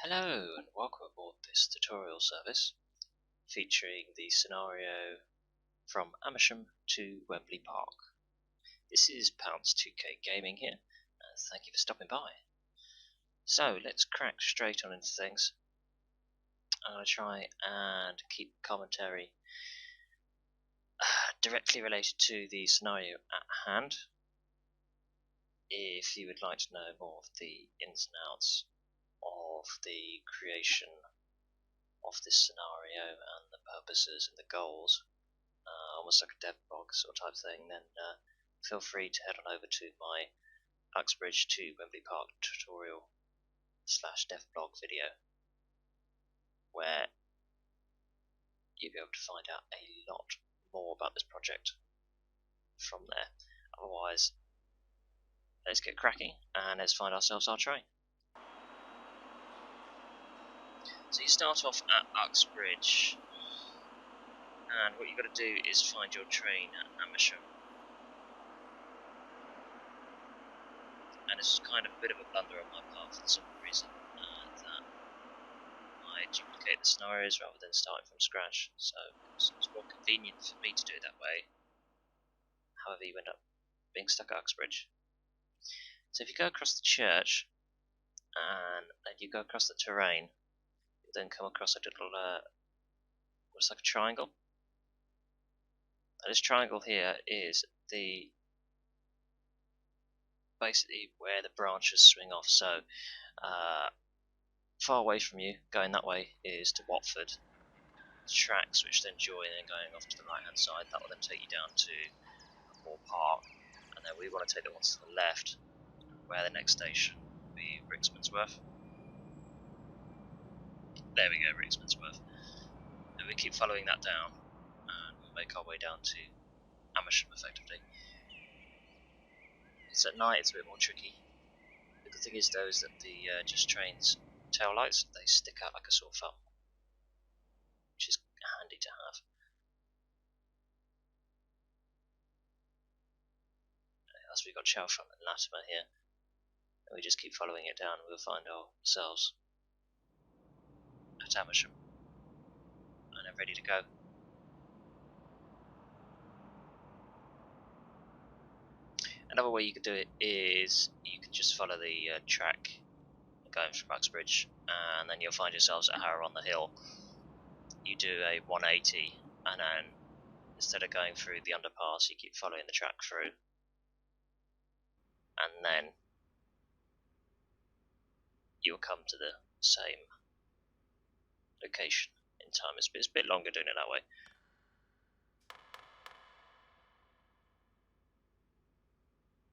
Hello and welcome aboard this tutorial service featuring the scenario from Amersham to Wembley Park. This is Pounds2K Gaming here, and thank you for stopping by. So let's crack straight on into things. I'm going to try and keep commentary directly related to the scenario at hand. If you would like to know more of the ins and outs of the creation of this scenario and the purposes and the goals, almost like a devblog sort of type thing, then feel free to head on over to my Uxbridge to Wembley Park tutorial / devblog video, where you'll be able to find out a lot more about this project from there. Otherwise, let's get cracking and let's find ourselves our train. So you start off at Uxbridge, and what you've got to do is find your train at Amersham. And this is kind of a bit of a blunder on my part for the simple reason that I duplicate the scenarios rather than starting from scratch, so it's more convenient for me to do it that way. However, you end up being stuck at Uxbridge. So if you go across the church and then you go across the terrain, you then come across a little what's like a triangle. And this triangle here is the basically where the branches swing off. So far away from you, going that way, is to Watford. Tracks which then join and going off to the right hand side, that will then take you down to Wembley Park, and then we want to take the ones to the left, where the next station will be Rickmansworth. There we go, Rickmansworth. And we keep following that down, and we'll make our way down to Amersham effectively. It's at night, it's a bit more tricky. The good thing is though is that the just trains tail lights, they stick out like a sore thumb, which is handy to have. As we've got Chesham and Latimer here, and we just keep following it down, and we'll find ourselves at Amersham, and I'm ready to go. Another way you could do it is you could just follow the track going from Uxbridge, and then you'll find yourselves at Harrow on the Hill. You do a 180, and then instead of going through the underpass, you keep following the track through, and then you'll come to the same location in time. It's a bit longer doing it that way.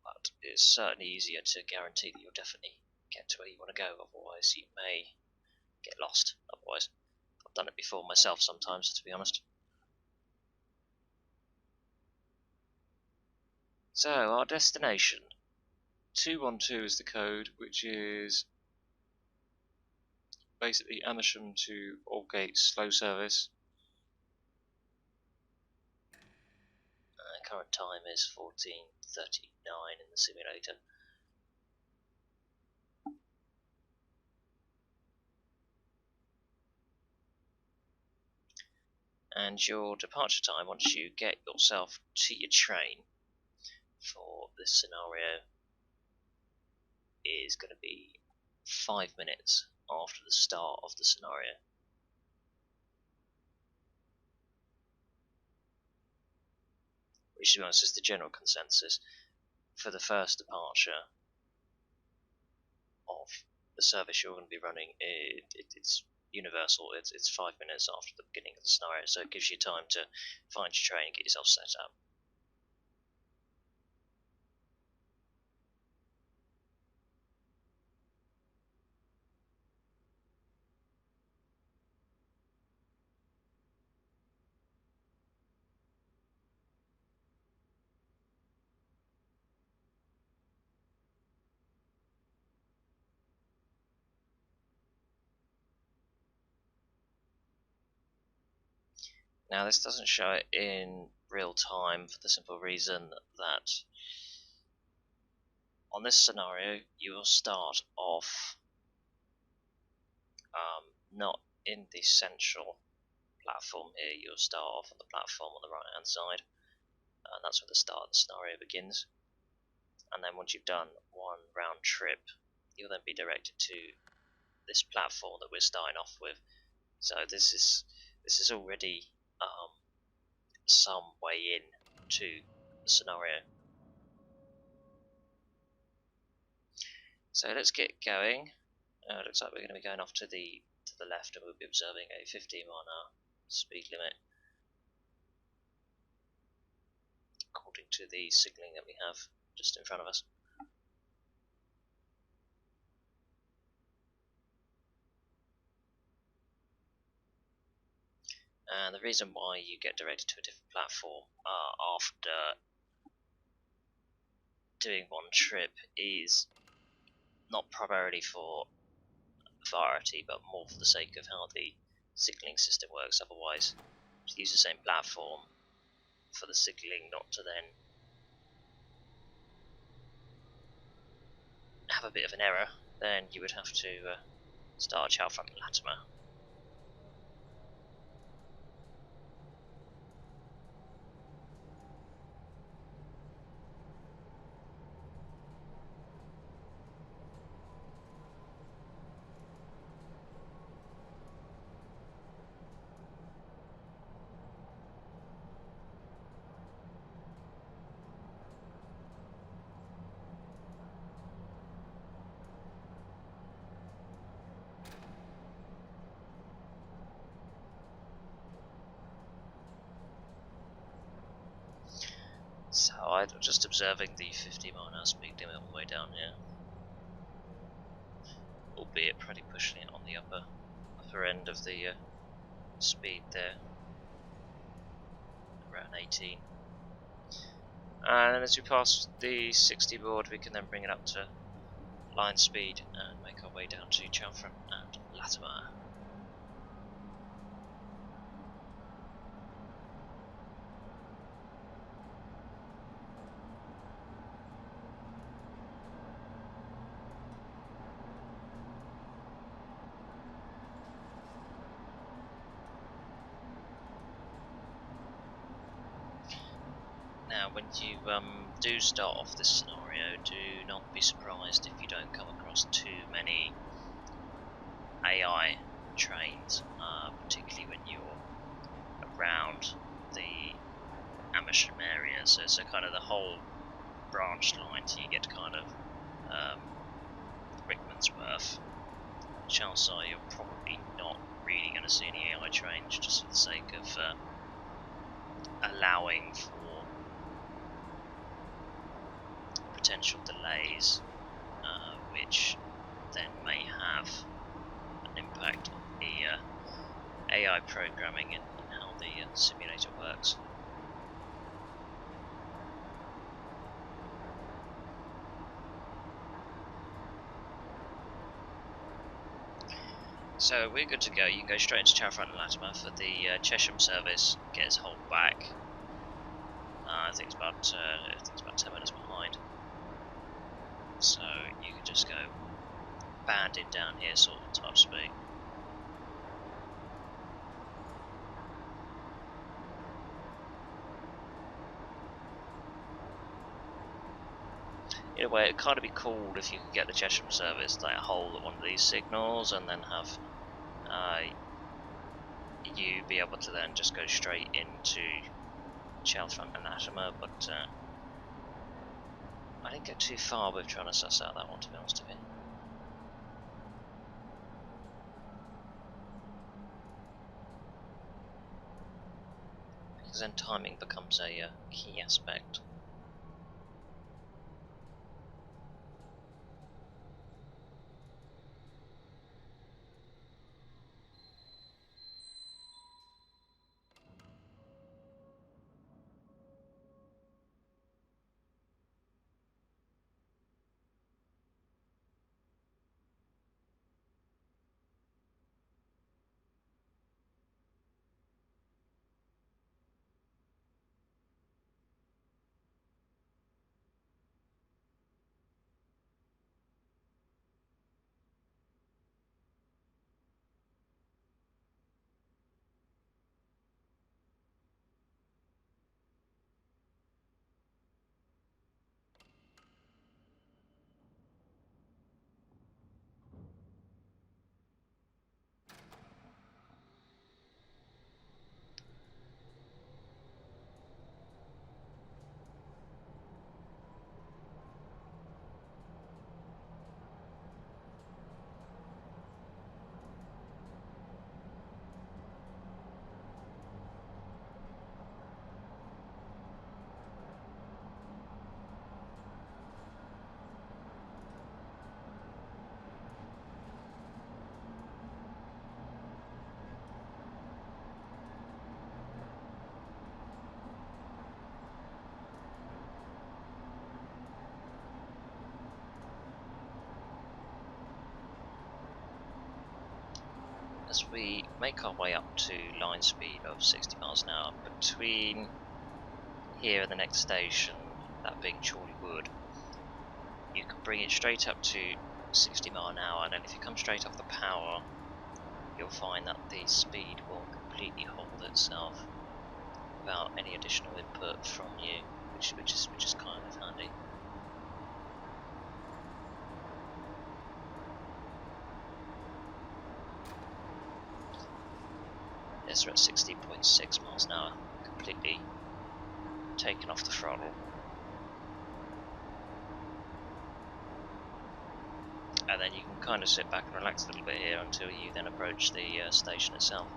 But it's certainly easier to guarantee that you'll definitely get to where you want to go, otherwise you may get lost. Otherwise, I've done it before myself sometimes, to be honest. So, our destination. 212 is the code, which is basically Amersham to Aldgate slow service. Current time is 14:39 in the simulator. And your departure time, once you get yourself to your train for this scenario, is going to be 5 minutes after the start of the scenario. Which, to be honest, is the general consensus for the first departure of the service you're going to be running. It's universal. It's 5 minutes after the beginning of the scenario, so it gives you time to find your train and get yourself set up. Now, this doesn't show it in real time for the simple reason that on this scenario you will start off not in the central platform here. You'll start off on the platform on the right hand side, and that's where the start of the scenario begins. And then once you've done one round trip, you'll then be directed to this platform that we're starting off with. So this is already some way in to the scenario. So let's get going. Looks like we're going to be going off to the left, and we'll be observing a 15-mile-an-hour speed limit according to the signalling that we have just in front of us. And the reason why you get directed to a different platform after doing one trip is not primarily for variety, but more for the sake of how the signalling system works. Otherwise, to use the same platform for the signalling not to then have a bit of an error, then you would have to start Chalfont and Latimer. So I'm just observing the 50-mile-an-hour speed limit all the way down here, albeit pretty pushing it on the upper end of the speed there, around 18. And then as we pass the 60 board, we can then bring it up to line speed and make our way down to Chalfont and Latimer. Now, when you do start off this scenario, do not be surprised if you don't come across too many AI trains, particularly when you're around the Amersham area. So kind of the whole branch line, so you get to kind of Rickmansworth. Chances are you're probably not really going to see any AI trains, just for the sake of allowing for potential delays, which then may have an impact on the AI programming and how the simulator works. So we're good to go. You can go straight into Chalfont and Latimer for the Chesham service. Gets hold back. I think it's about 10 minutes behind. So you can just go banded down here, sort of top speed. In a way, it'd kind of be cool if you could get the Chesham service like hold at one of these signals, and then have you be able to then just go straight into Chalfont and Latimer, but I didn't go too far with trying to suss out that one, to be honest with you. Because then timing becomes a key aspect. as we make our way up to line speed of 60 miles an hour, between here and the next station, that being Chorley Wood, you can bring it straight up to 60 mile an hour, and then if you come straight off the power, you'll find that the speed will completely hold itself without any additional input from you, which is kind of handy. Yes, we're at 16.6 miles an hour, completely taken off the throttle. And then you can kind of sit back and relax a little bit here until you then approach the station itself.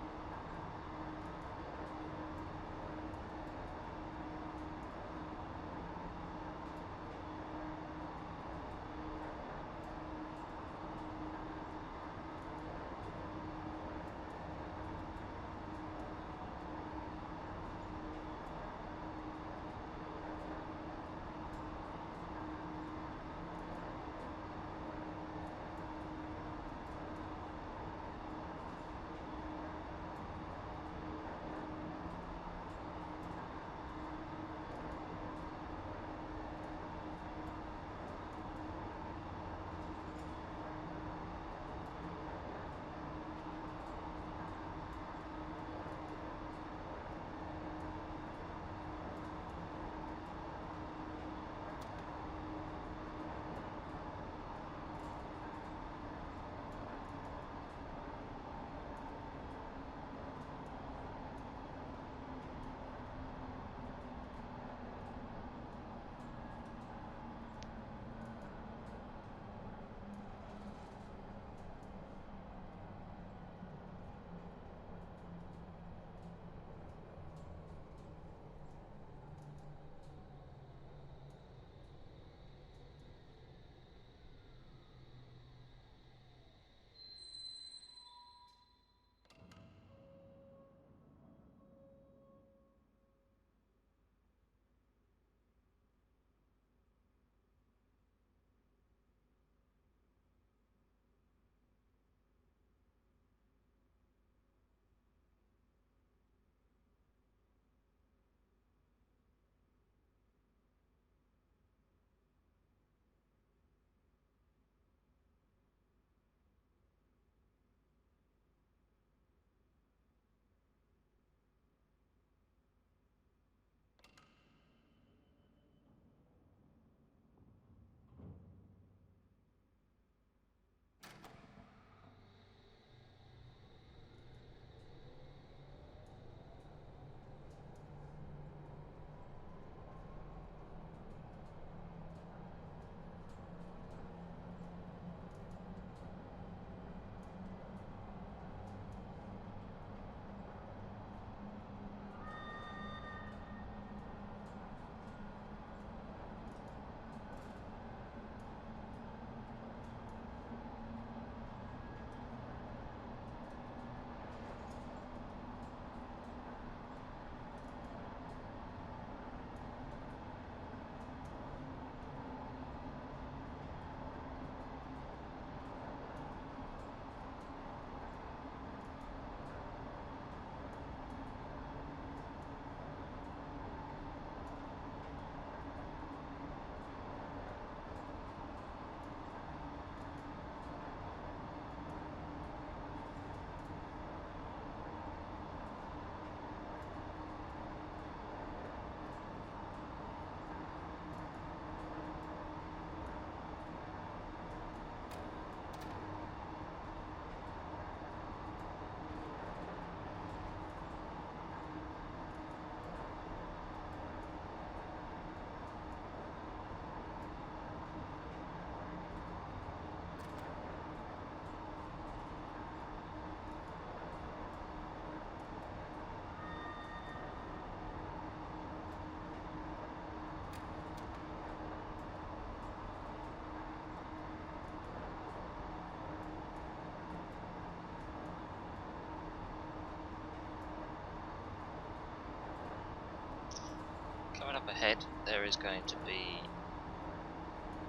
Coming up ahead, there is going to be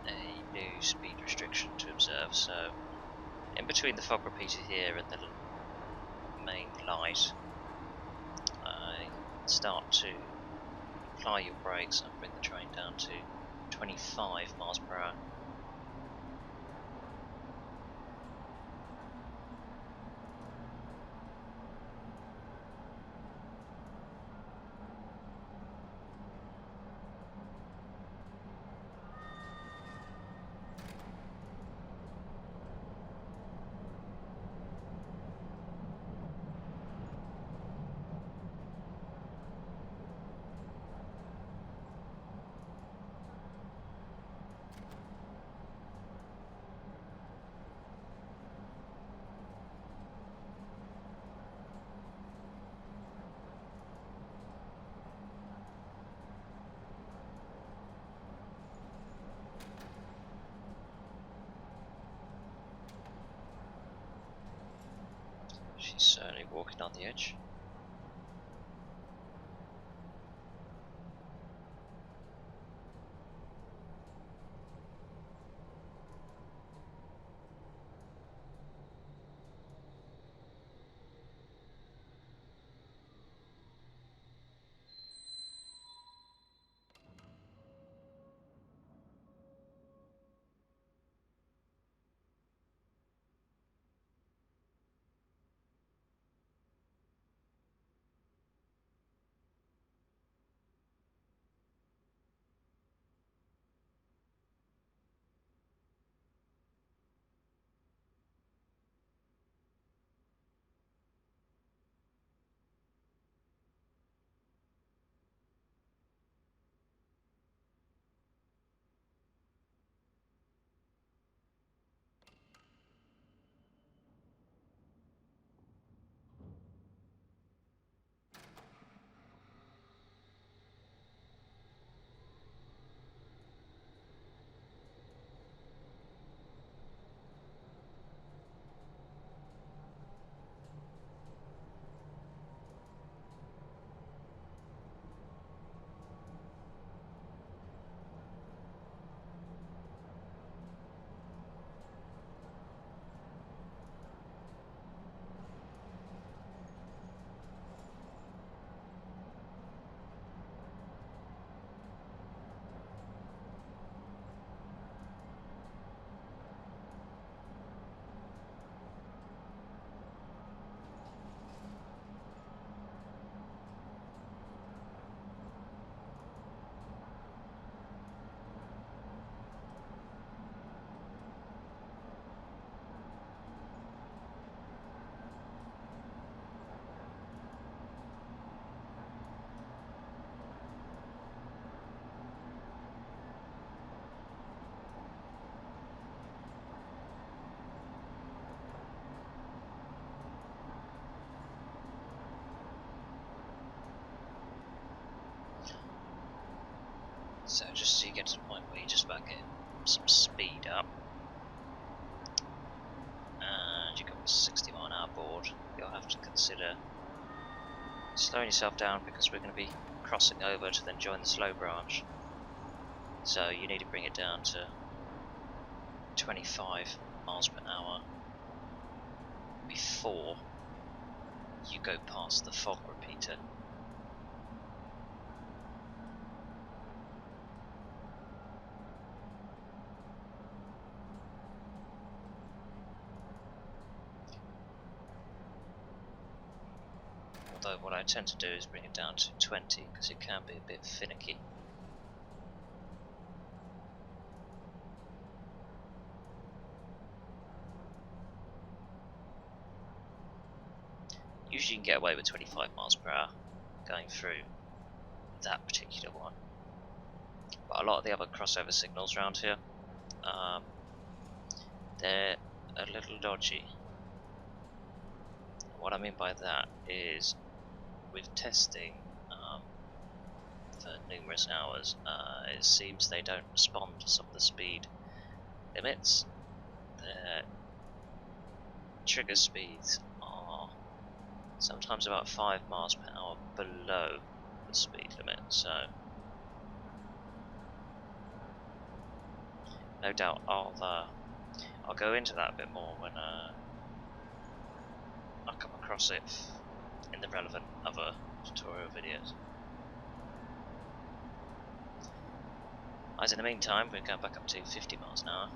a new speed restriction to observe, so in between the fog repeater here and the main light, start to apply your brakes and bring the train down to 25 miles per hour. She's certainly walking on the edge. So just so you get to the point where you just about get some speed up, and you got a 60 mile an hour board, you'll have to consider slowing yourself down because we're going to be crossing over to then join the slow branch. So you need to bring it down to 25 miles per hour before you go past the fog repeater. Although what I tend to do is bring it down to 20 because it can be a bit finicky. Usually you can get away with 25 miles per hour going through that particular one. But a lot of the other crossover signals around here, they're a little dodgy. What I mean by that is, with testing for numerous hours, it seems they don't respond to some of the speed limits. Their trigger speeds are sometimes about 5 miles per hour below the speed limit, so no doubt I'll go into that a bit more when I come across it in the relevant other tutorial videos. As in the meantime, we're going back up to 50 miles an hour.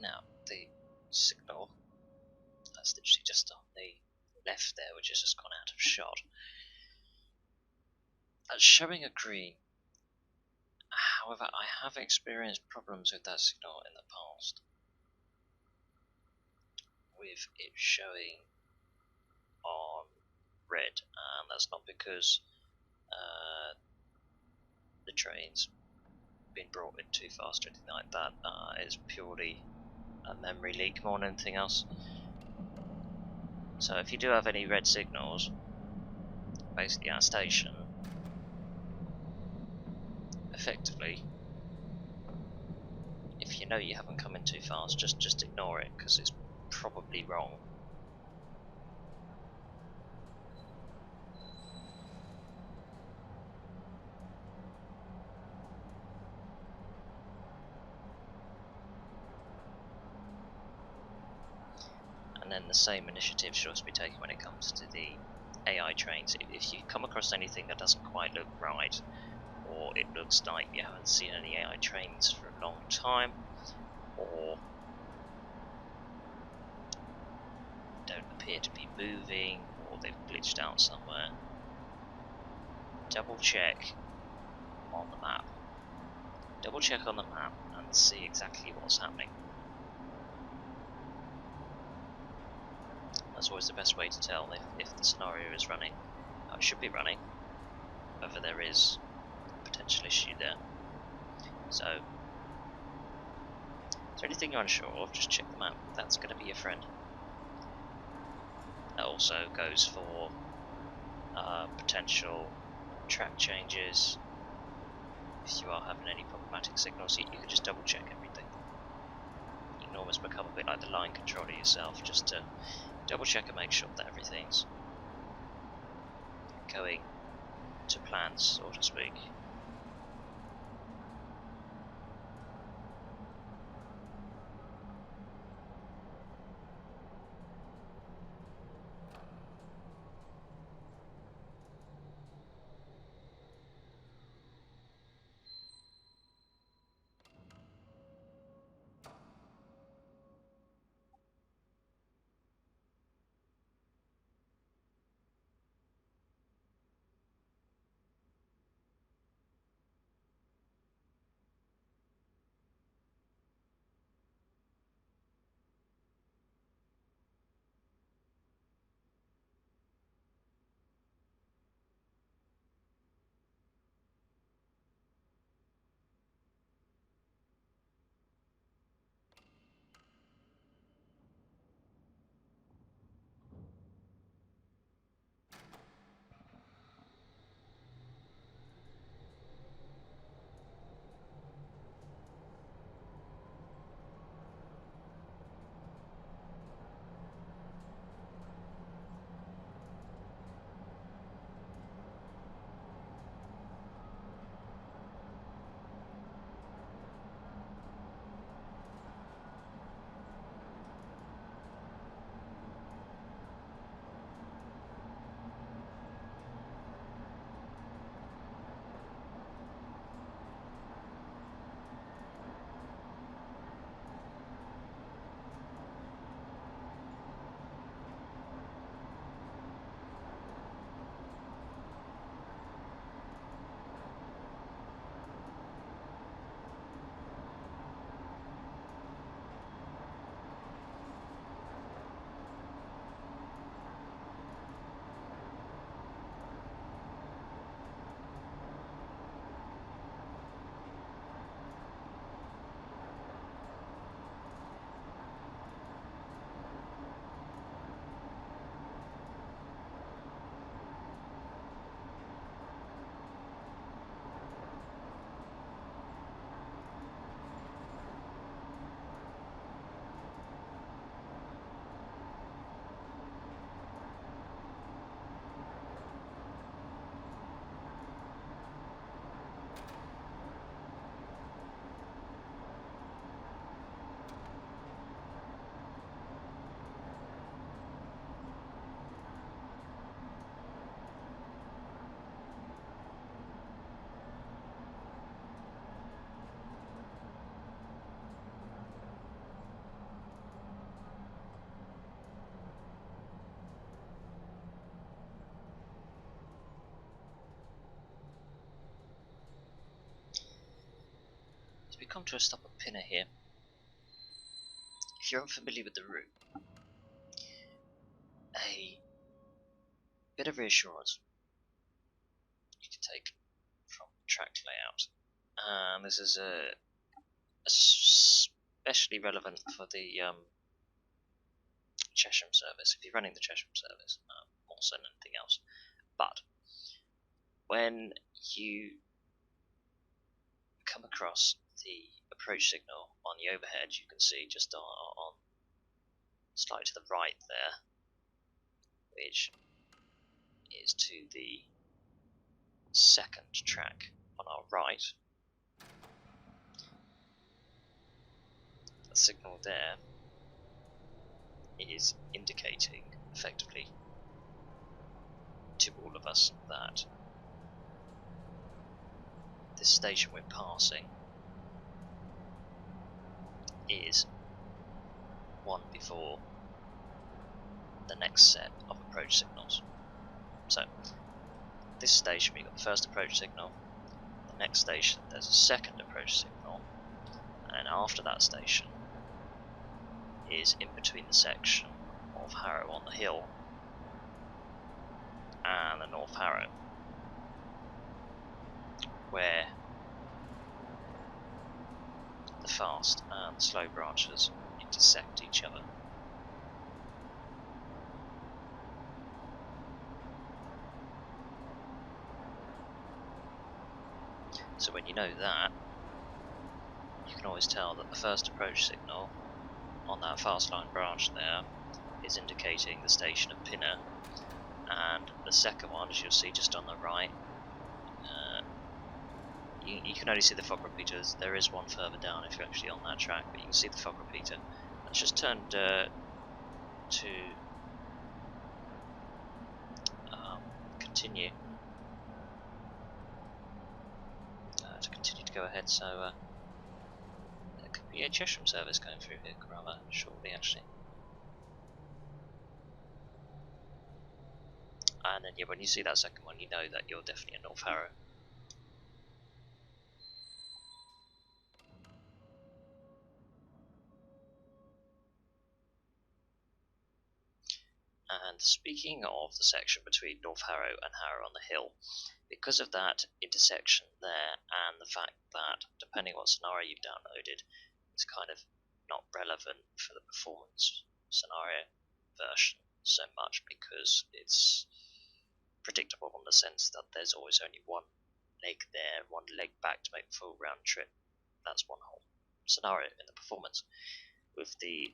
Now, the signal that's literally just on the left there, which has just gone out of shot, that's showing a green. However, I have experienced problems with that signal in the past, with it showing on red, and that's not because the train's been brought in too fast or anything like that. It's purely a memory leak more than anything else. So if you do have any red signals, basically at a station, effectively, if if you know you haven't come in too fast, just ignore it, because it's probably wrong. And then the same initiative should also be taken when it comes to the AI trains. If you come across anything that doesn't quite look right, or it looks like you haven't seen any AI trains for a long time, or don't appear to be moving, or they've glitched out somewhere, double check on the map. Double check on the map and see exactly what's happening. That's always the best way to tell if the scenario is running. It should be running, whether there is a potential issue there. So, is there anything you're unsure of? Just check the map. That's going to be your friend. That also goes for potential track changes. If you are having any problematic signals, you can just double check everything. You can almost become a bit like the line controller yourself, just to double check and make sure that everything's going to plan, so to speak. We come to a stop at Pinner here. If you're unfamiliar with the route, a bit of reassurance you can take from track layout. This is especially relevant for the Chesham service, if you're running the Chesham service, more so than anything else. But when you come across the approach signal on the overhead, you can see just on slightly to the right there, which is to the second track on our right. The signal there is indicating effectively to all of us that this station we're passing is one before the next set of approach signals. So this station we've got the first approach signal, the next station there's a second approach signal, and then after that station is in between the section of Harrow on the Hill and the North Harrow, where the fast and the slow branches intersect each other. So when you know that, you can always tell that the first approach signal on that fast line branch there is indicating the station of Pinner, and the second one, as you'll see just on the right, you can only see the fog repeaters. There is one further down if you're actually on that track, but you can see the fog repeater. Let's just turn to continue. To continue to go ahead, so there could be a Chesham service going through here rather shortly actually. And then yeah, when you see that second one, you know that you're definitely at North Harrow. And speaking of the section between North Harrow and Harrow on the Hill, because of that intersection there and the fact that depending on what scenario you've downloaded, it's kind of not relevant for the performance scenario version so much, because it's predictable in the sense that there's always only one leg there, one leg back to make the full round trip. That's one whole scenario in the performance. With the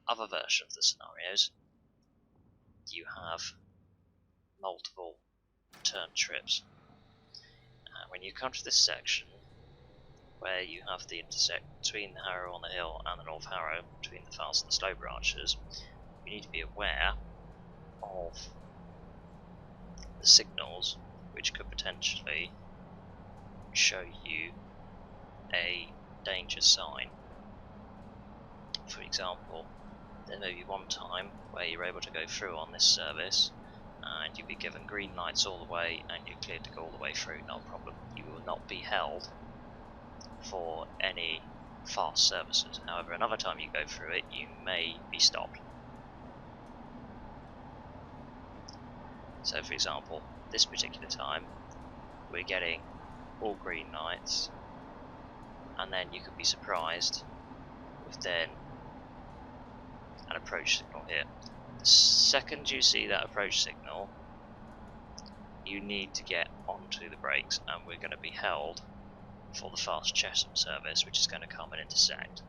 other version of the scenarios, you have multiple turn trips. When you come to this section where you have the intersect between the Harrow on the Hill and the North Harrow, between the fast and the slow branches, you need to be aware of the signals which could potentially show you a danger sign. For example, there may be one time where you're able to go through on this service and you'll be given green lights all the way and you're cleared to go all the way through, no problem. You will not be held for any fast services. However, another time you go through it, you may be stopped. So for example, this particular time we're getting all green lights, and then you could be surprised with then an approach signal here. The second you see that approach signal, you need to get onto the brakes, and we're going to be held for the fast Chesham service, which is going to come and intersect.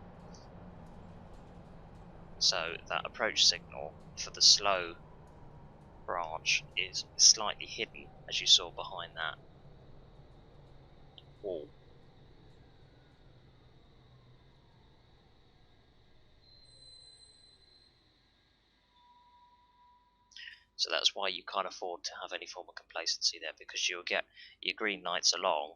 So that approach signal for the slow branch is slightly hidden, as you saw behind that wall. So that's why you can't afford to have any form of complacency there, because you'll get your green lights along,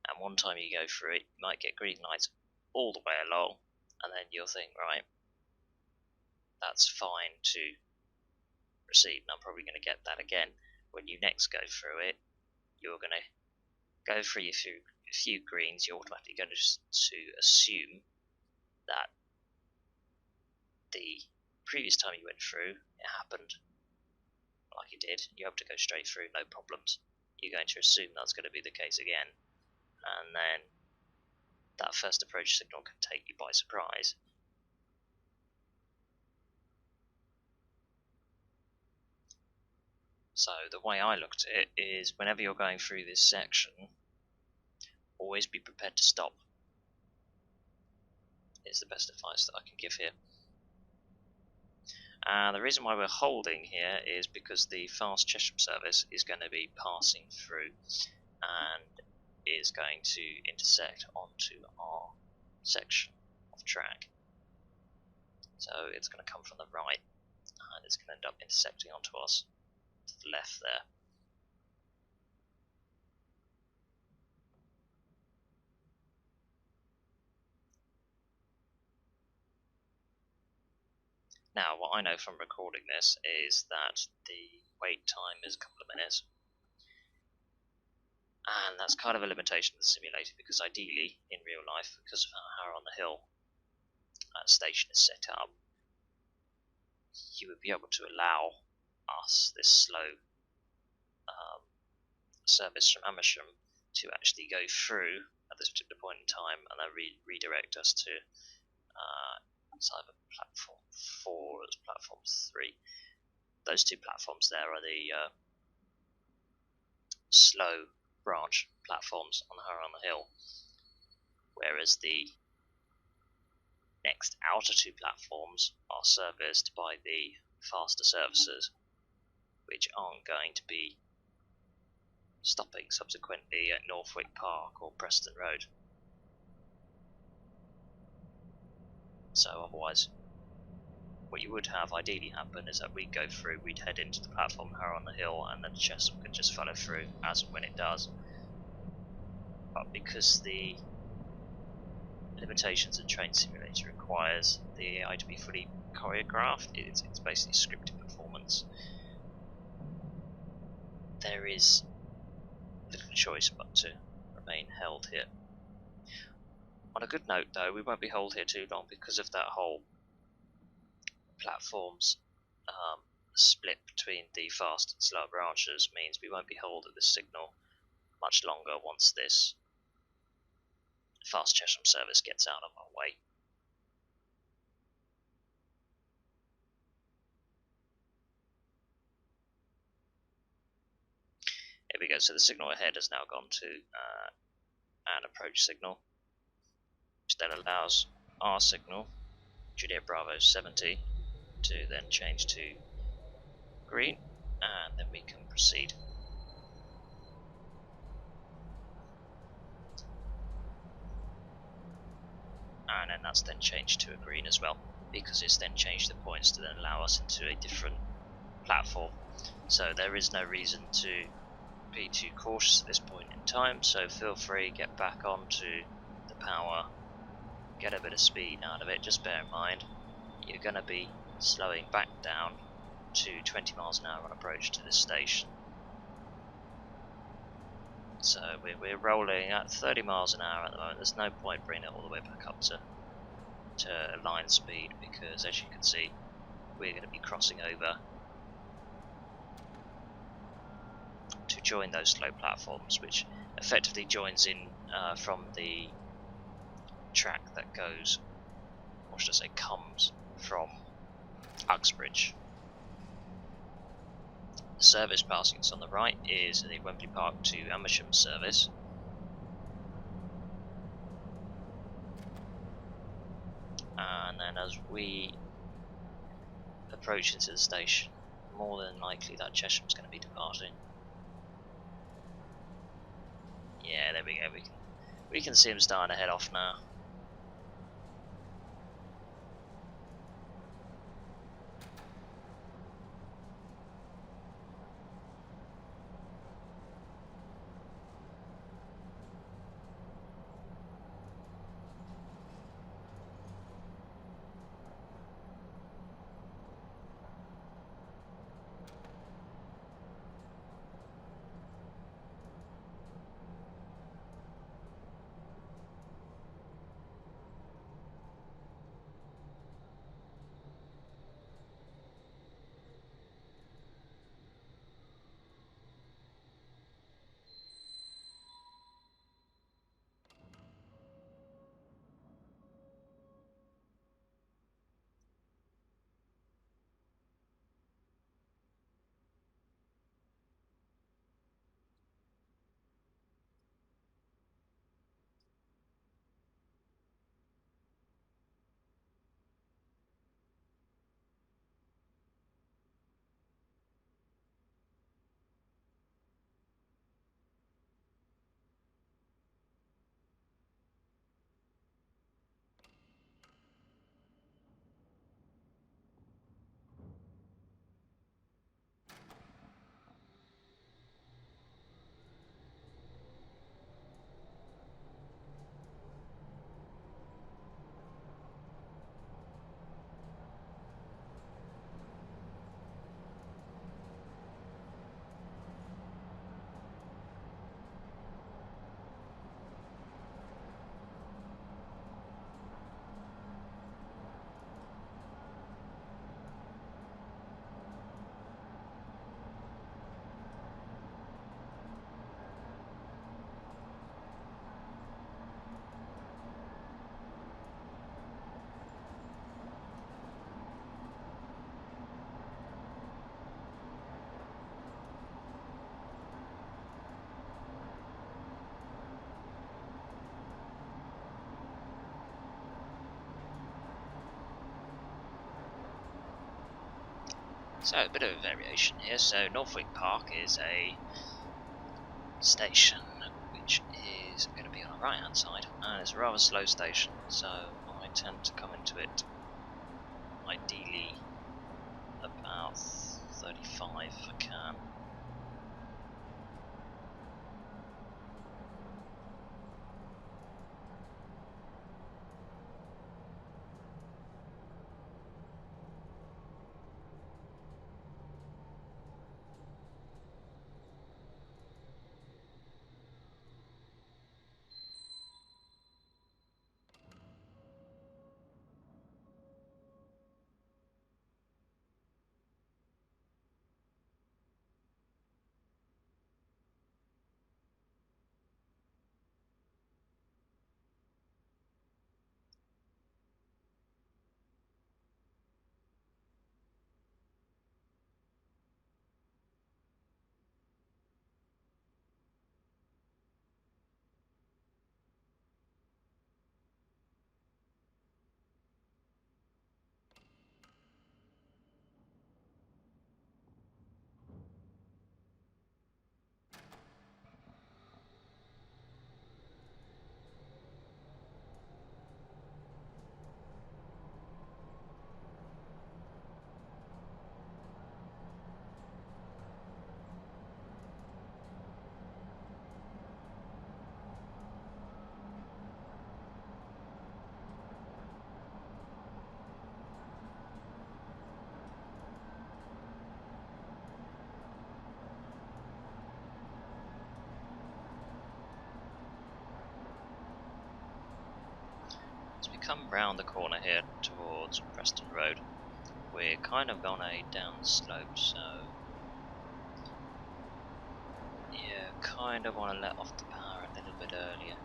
and one time you go through it, you might get green lights all the way along, and then you'll think, right, that's fine to proceed, and I'm probably going to get that again. When you next go through it, you're going to go through a few greens, you're automatically going to assume that the previous time you went through, it happened like you did, you're able to go straight through, no problems. You're going to assume that's going to be the case again, and then that first approach signal can take you by surprise. So the way I looked at it is, whenever you're going through this section, always be prepared to stop. is the best advice that I can give here. And the reason why we're holding here is because the fast Chesham service is going to be passing through and is going to intersect onto our section of track. So it's going to come from the right and it's going to end up intersecting onto us to the left there. Now, what I know from recording this is that the wait time is a couple of minutes, and that's kind of a limitation of the simulator, because ideally, in real life, because of how on the hill that station is set up, you would be able to allow us, this slow service from Amersham, to actually go through at this particular point in time, and then redirect us to it's either platform 4 or platform 3. Those two platforms there are the slow branch platforms on the hill, whereas the next outer two platforms are serviced by the faster services, which aren't going to be stopping subsequently at Wembley Park or Preston Road. So otherwise, what you would have ideally happen is that we'd go through, we'd head into the platform here on the hill, and then Chesham could just follow through as and when it does. But because the limitations of Train Simulator requires the AI to be fully choreographed, it's basically scripted performance, there is little choice but to remain held here. On a good note though, we won't be held here too long because of that whole platforms split between the fast and slow branches means we won't be held at this signal much longer once this fast Chesham service gets out of our way. Here we go, so the signal ahead has now gone to an approach signal, which then allows our signal, Juliet Bravo 70, to then change to green, and then we can proceed. And then that's then changed to a green as well, because it's then changed the points to then allow us into a different platform. So there is no reason to be too cautious at this point in time, so feel free, get back onto the power, get a bit of speed out of it. Just bear in mind you're going to be slowing back down to 20 miles an hour on approach to this station. So we're rolling at 30 miles an hour at the moment. There's no point bringing it all the way back up to line speed, because as you can see we're going to be crossing over to join those slow platforms, which effectively joins in from the track that goes, or should I say comes from Uxbridge. The service passing us on the right is the Wembley Park to Amersham service, and then as we approach into the station, more than likely that Chesham's going to be departing. Yeah, there we go. We can see him starting to head off now. So a bit of a variation here. So Wembley Park is a station which is going to be on the right hand side, and it's a rather slow station, so I tend to come into it ideally about 35 if I can. As we come round the corner here towards Preston Road, we're kind of on a down slope, so yeah, kind of want to let off the power a little bit earlier.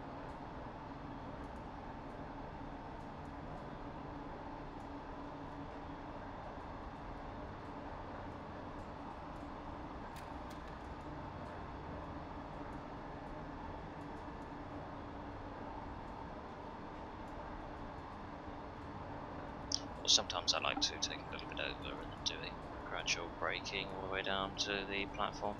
Sometimes I like to take a little bit over and then do a gradual braking all the way down to the platform.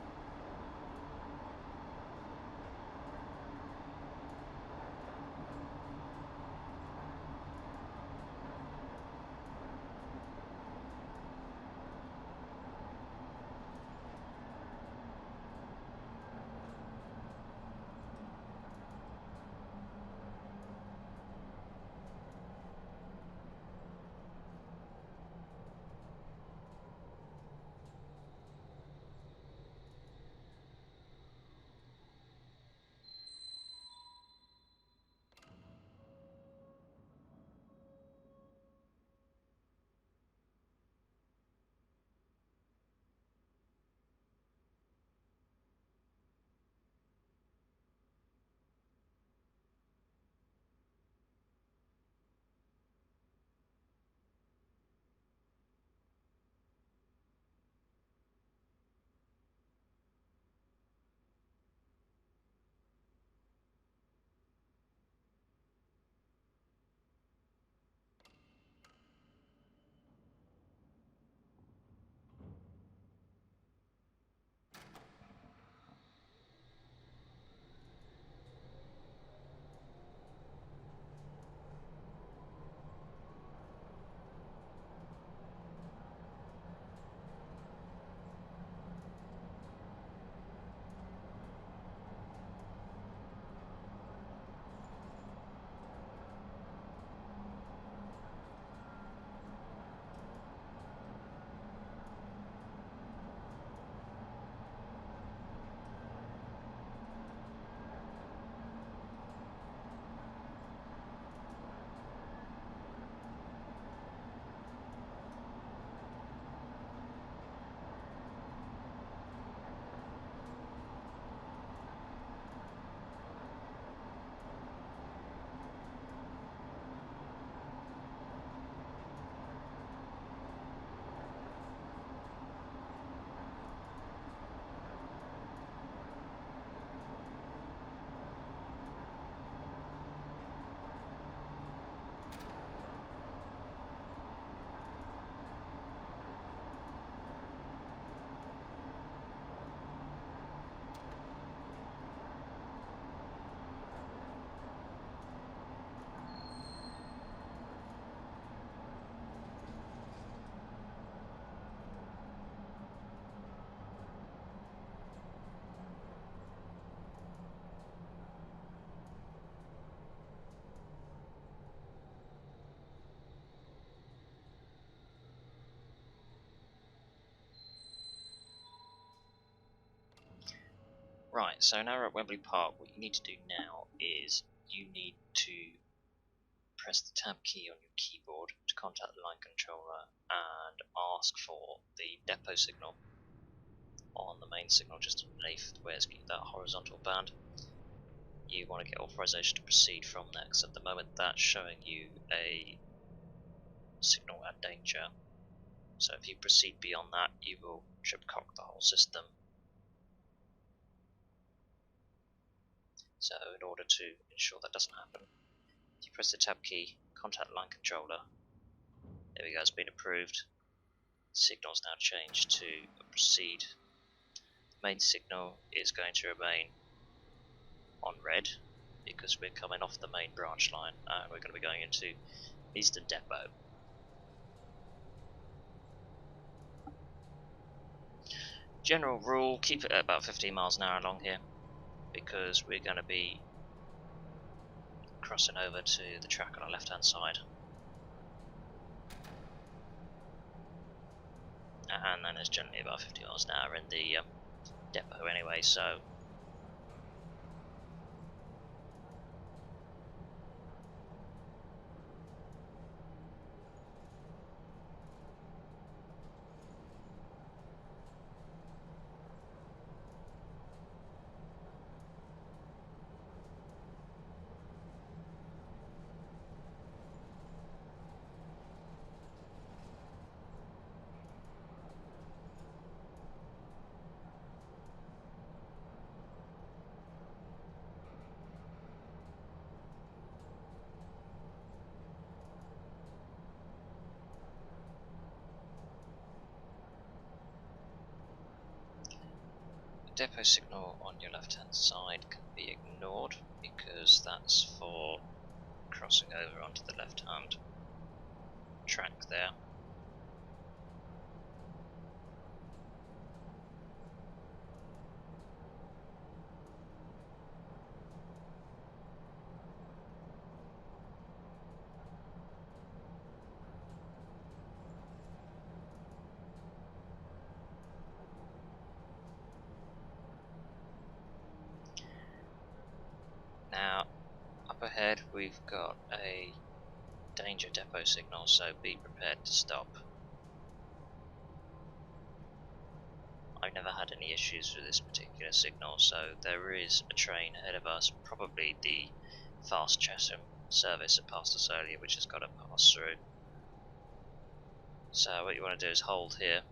Right, so now we're at Wembley Park. What you need to do now is you need to press the tab key on your keyboard to contact the line controller and ask for the depot signal on the main signal just underneath where it's that horizontal band. You want to get authorization to proceed from there, because at the moment that's showing you a signal at danger. So if you proceed beyond that, you will trip-cock the whole system. So in order to ensure that doesn't happen, you press the tab key, contact line controller. There we go, it's been approved. The signal's now changed to proceed. The main signal is going to remain on red because we're coming off the main branch line and we're going to be going into Eastern Depot. General rule, keep it at about 15 miles an hour along here because we're going to be crossing over to the track on the left hand side, and then it's generally about 50 miles an hour in the depot anyway, so depot signal on your left hand side can be ignored because that's for crossing over onto the left hand track there. Now, up ahead we've got a danger depot signal, so be prepared to stop. I've never had any issues with this particular signal, so there is a train ahead of us, probably the fast Chesham service that passed us earlier, which has got to pass through. So what you want to do is hold here.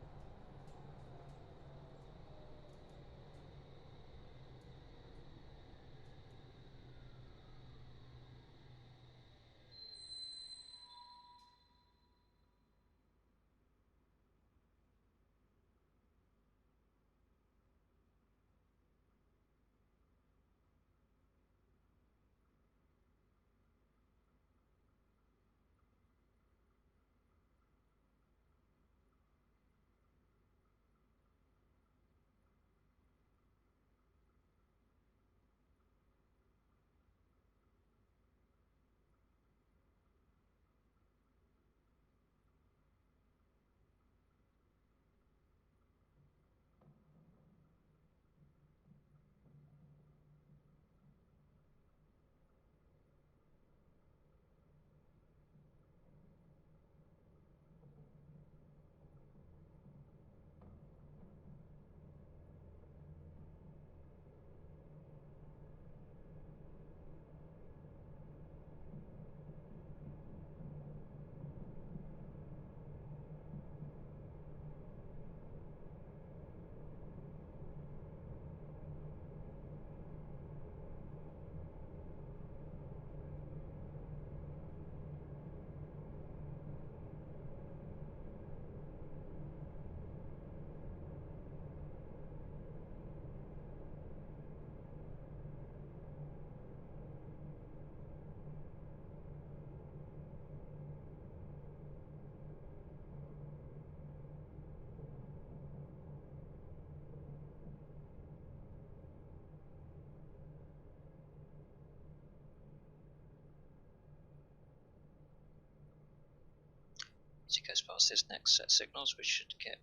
As it goes past this next set of signals, we should get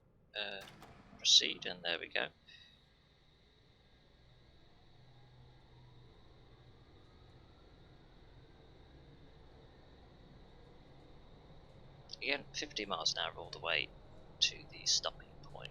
proceed, and there we go. Again, 50 miles an hour all the way to the stopping point.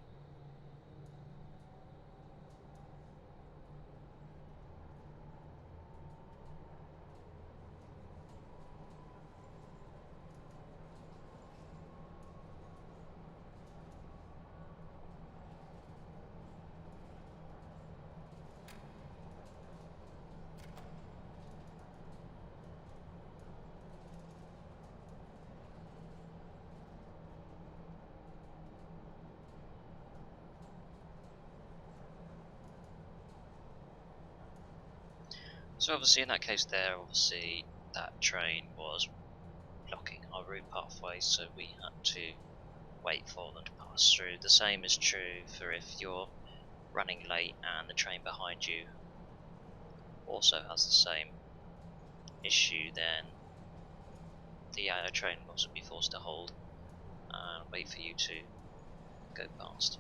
So obviously in that case there, obviously that train was blocking our route pathway, so we had to wait for them to pass through. The same is true for if you're running late and the train behind you also has the same issue, then the train will also be forced to hold and wait for you to go past.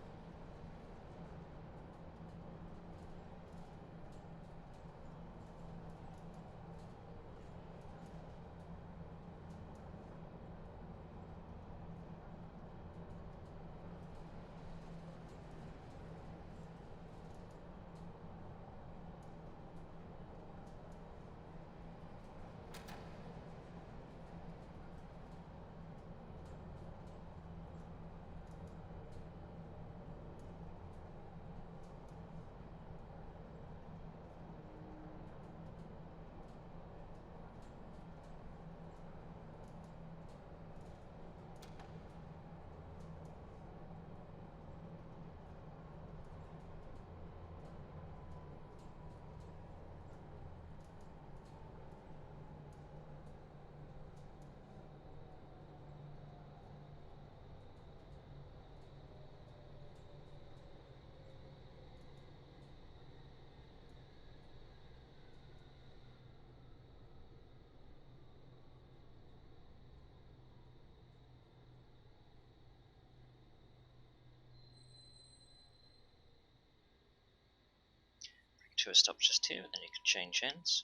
To a stop just here, and then you can change ends,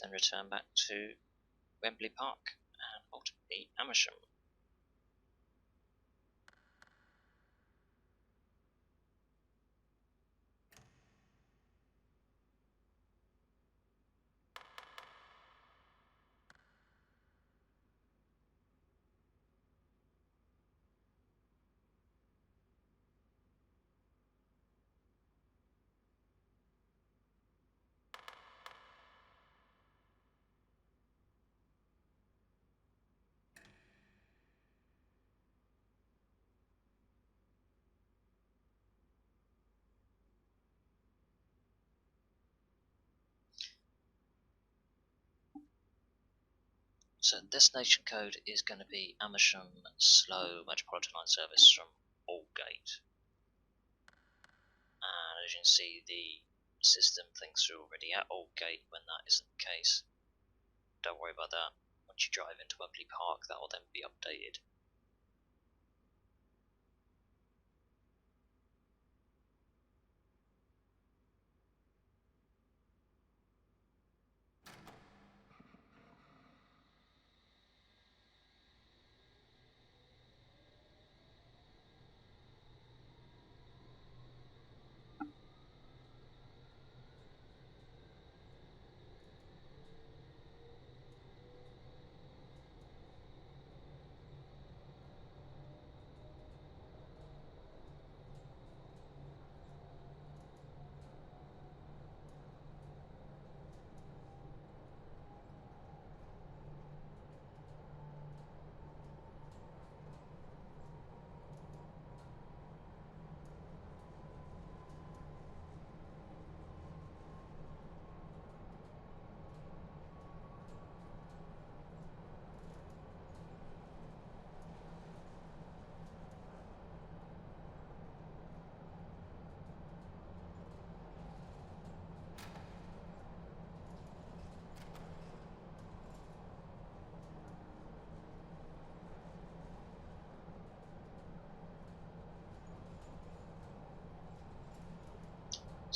then return back to Wembley Park and ultimately Amersham. So the destination code is going to be Amersham slow Metropolitan line service from Aldgate. And as you can see, the system thinks we're already at Aldgate when that isn't the case. Don't worry about that. Once you drive into Wembley Park, that will then be updated.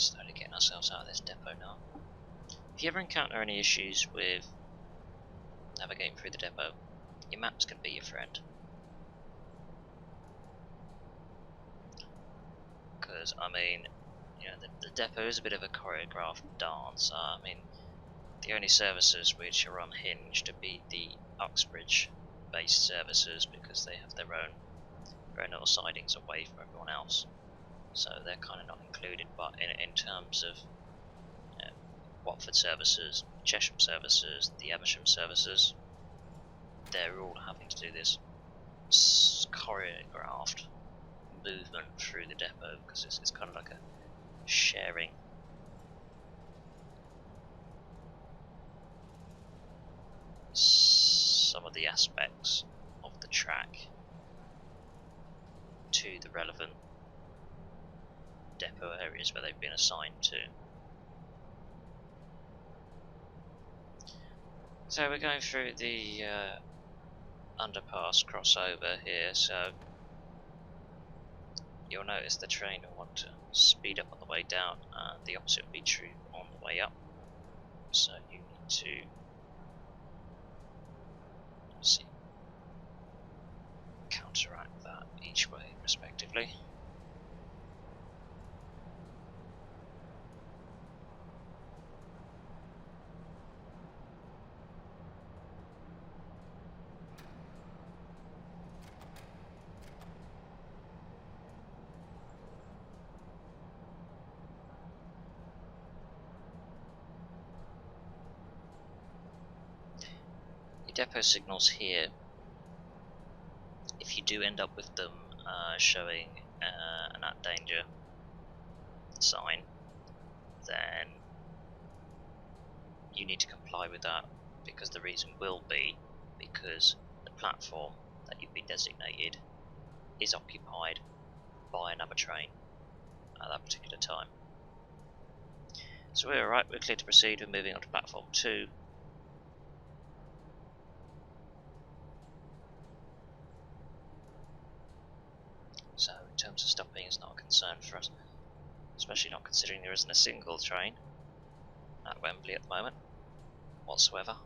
Slowly getting ourselves out of this depot now. If you ever encounter any issues with navigating through the depot, your maps can be your friend. because I mean, the depot is a bit of a choreographed dance. I mean, the only services which are unhinged would be the Uxbridge based services because they have their own little sidings away from everyone else, so they're kind of not included. But in terms of Watford services, Chesham services, the Amersham services, they're all having to do this choreographed movement through the depot because it's kind of like a sharing some of the aspects of the track to the relevant depot areas where they've been assigned to. So we're going through the underpass crossover here, so you'll notice the train will want to speed up on the way down, and the opposite will be true on the way up. So you need to counteract that each way, respectively. Depot signals here, if you do end up with them showing an at danger sign, then you need to comply with that, because the reason will be because the platform that you've been designated is occupied by another train at that particular time. So we're alright, we're clear to proceed, we're moving on to platform 2. So in terms of stopping, it's not a concern for us, especially not considering there isn't a single train at Wembley at the moment whatsoever.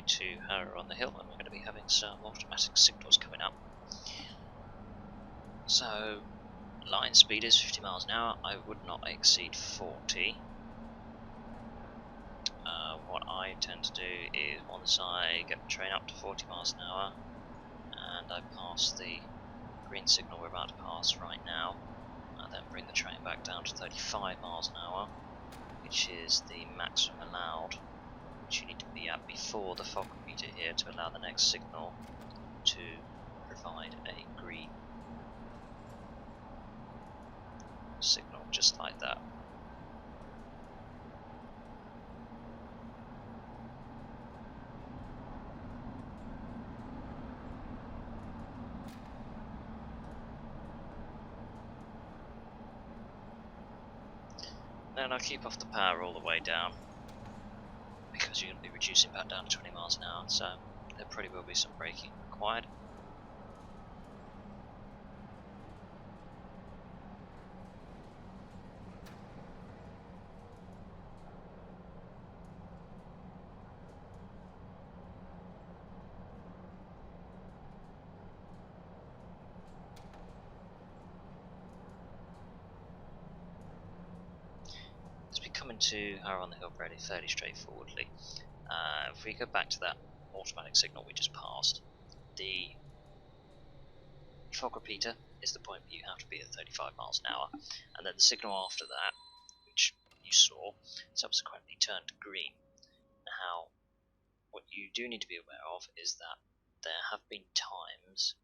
to Harrow on the Hill, and we're going to be having some automatic signals coming up. So, line speed is 50 miles an hour. I would not exceed 40. What I tend to do is once I get the train up to 40 miles an hour and I pass the green signal we're about to pass right now, I then bring the train back down to 35 miles an hour, which is the maximum allowed, which you need to be at before the fog repeater here to allow the next signal to provide a green signal, just like that. Then I'll keep off the power all the way down, because you're going to be reducing back down to 20 miles an hour, so there probably will be some braking required. Coming to Harrow on the Hill fairly straightforwardly. If we go back to that automatic signal we just passed, the fog repeater is the point where you have to be at 35 miles an hour, and then the signal after that, which you saw, subsequently turned green. Now, what you do need to be aware of is that there have been times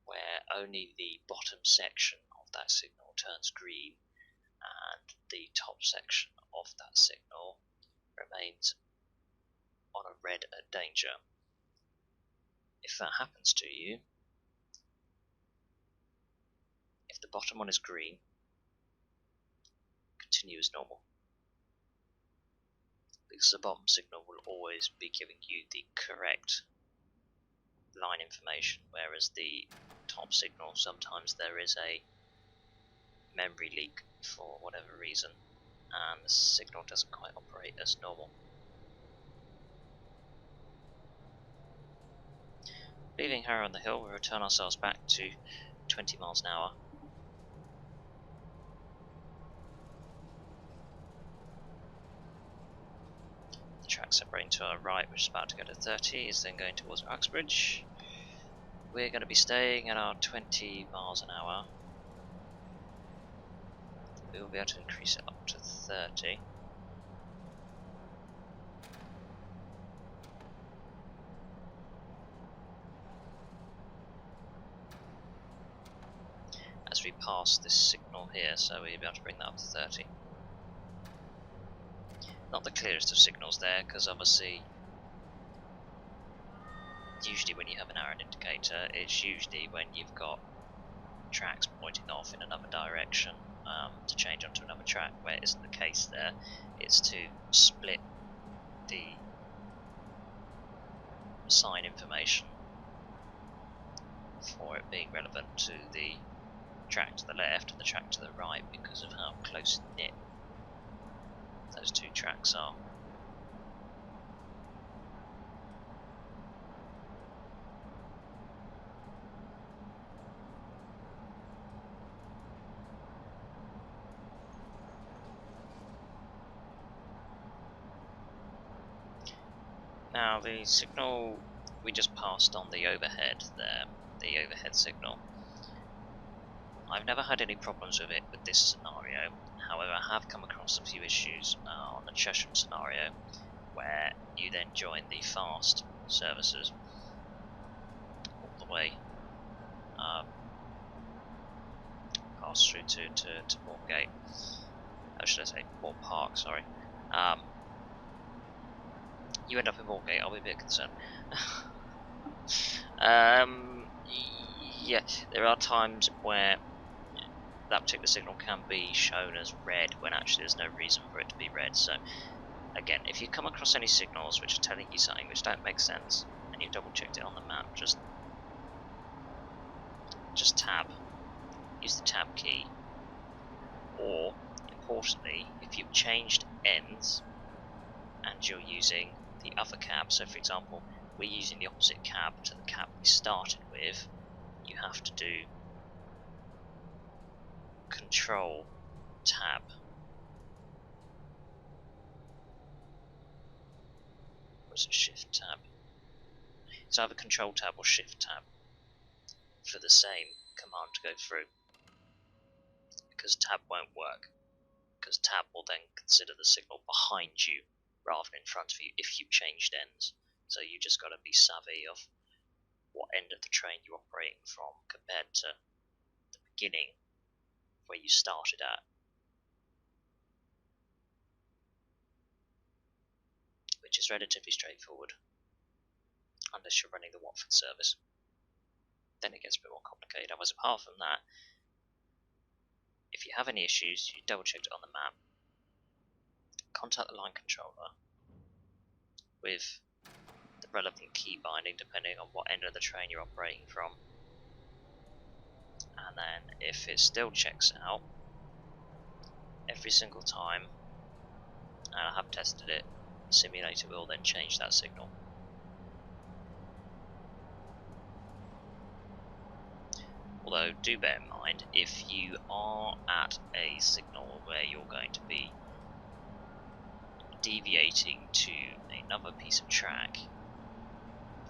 where only the bottom section of that signal turns green, and the top section of that signal remains on a red at danger. If that happens to you, if the bottom one is green, continue as normal, because the bottom signal will always be giving you the correct line information, whereas the top signal, sometimes there is a memory leak for whatever reason, and the signal doesn't quite operate as normal. Leaving Harrow on the Hill, we'll return ourselves back to 20 miles an hour. The track separating to our right, which is about to go to 30, is then going towards Uxbridge. We're going to be staying at our 20 miles an hour. We will be able to increase it up to 30. As we pass this signal here, so we'll be able to bring that up to 30. Not the clearest of signals there, because obviously, usually when you have an arrow indicator, it's usually when you've got tracks pointing off in another direction to change onto another track, where it isn't the case there. It's to split the sign information for it being relevant to the track to the left and the track to the right, because of how close knit those two tracks are. Now, the signal we just passed on the overhead there, the overhead signal, I've never had any problems with it with this scenario. However, I have come across a few issues on the Chesham scenario, where you then join the fast services all the way pass through to Moorgate. Or should I say Moor Park, sorry. You end up in Moorgate, I'll be a bit concerned. Yeah, there are times where that particular signal can be shown as red when actually there's no reason for it to be red. So again, if you come across any signals which are telling you something which don't make sense, and you've double checked it on the map, just tab. Use the tab key. Or, importantly, if you've changed ends and you're using the other cab, so for example, we're using the opposite cab to the cab we started with, you have to do Control Tab. Or is it Shift Tab? It's either Control Tab or Shift Tab for the same command to go through, because Tab won't work, because Tab will then consider the signal behind you rather than in front of you if you changed ends. So you just got to be savvy of what end of the train you're operating from compared to the beginning where you started at. Which is relatively straightforward, unless you're running the Watford service. Then it gets a bit more complicated. Otherwise, apart from that, if you have any issues, you double check it on the map, contact the line controller with the relevant key binding depending on what end of the train you're operating from, and then if it still checks out every single time, and I have tested it, the simulator will then change that signal. Although, do bear in mind, if you are at a signal where you're going to be deviating to another piece of track,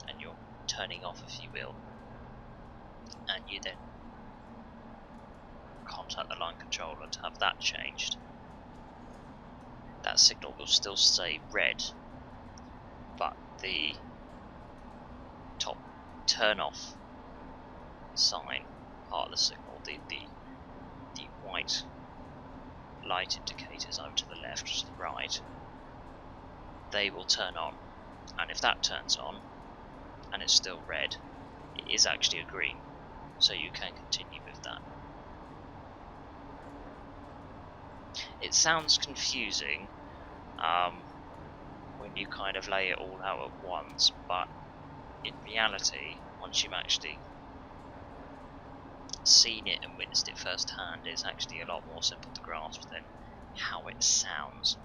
and you're turning off, if you will, and you then contact the line controller to have that changed, that signal will still stay red, but the top turn off sign part of the signal, the white light indicators over to the left, to the right, they will turn on, and if that turns on and it's still red, it is actually a green, so you can continue with that. It sounds confusing when you kind of lay it all out at once, but in reality, once you've actually seen it and witnessed it firsthand, it's actually a lot more simple to grasp than how it sounds.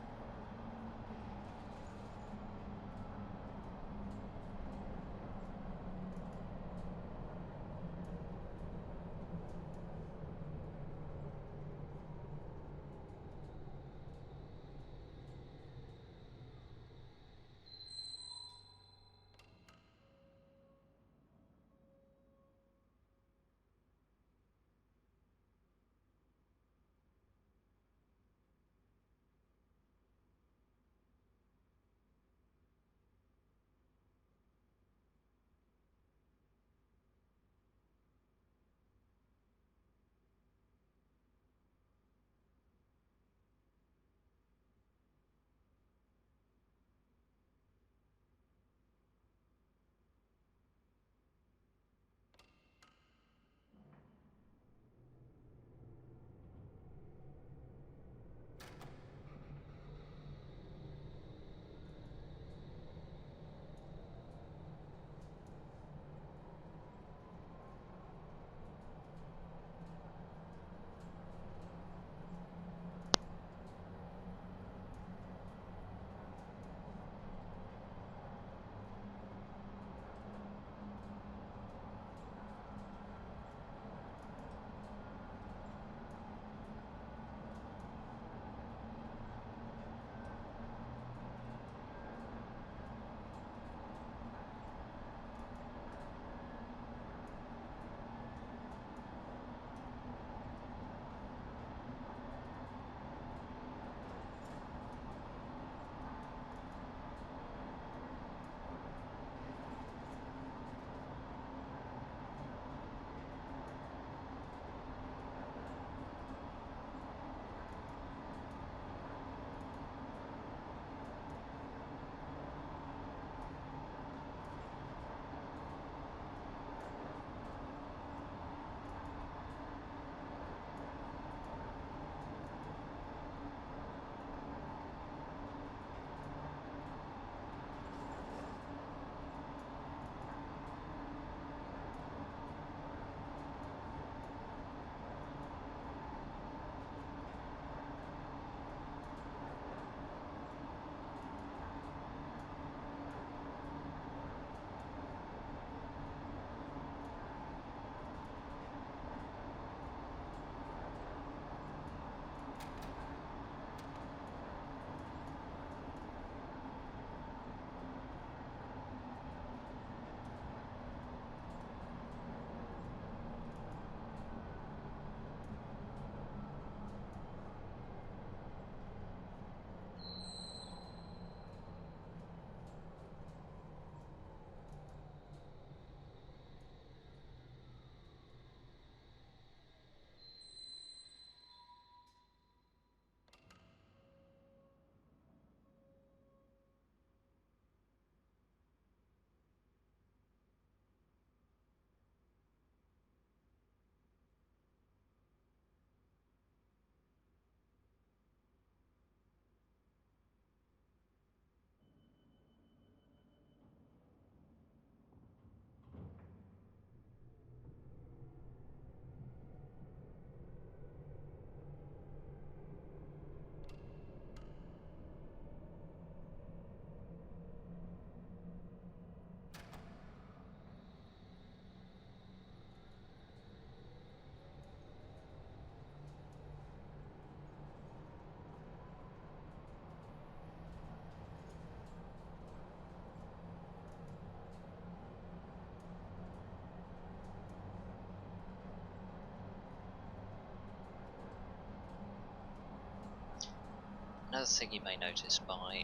another thing you may notice by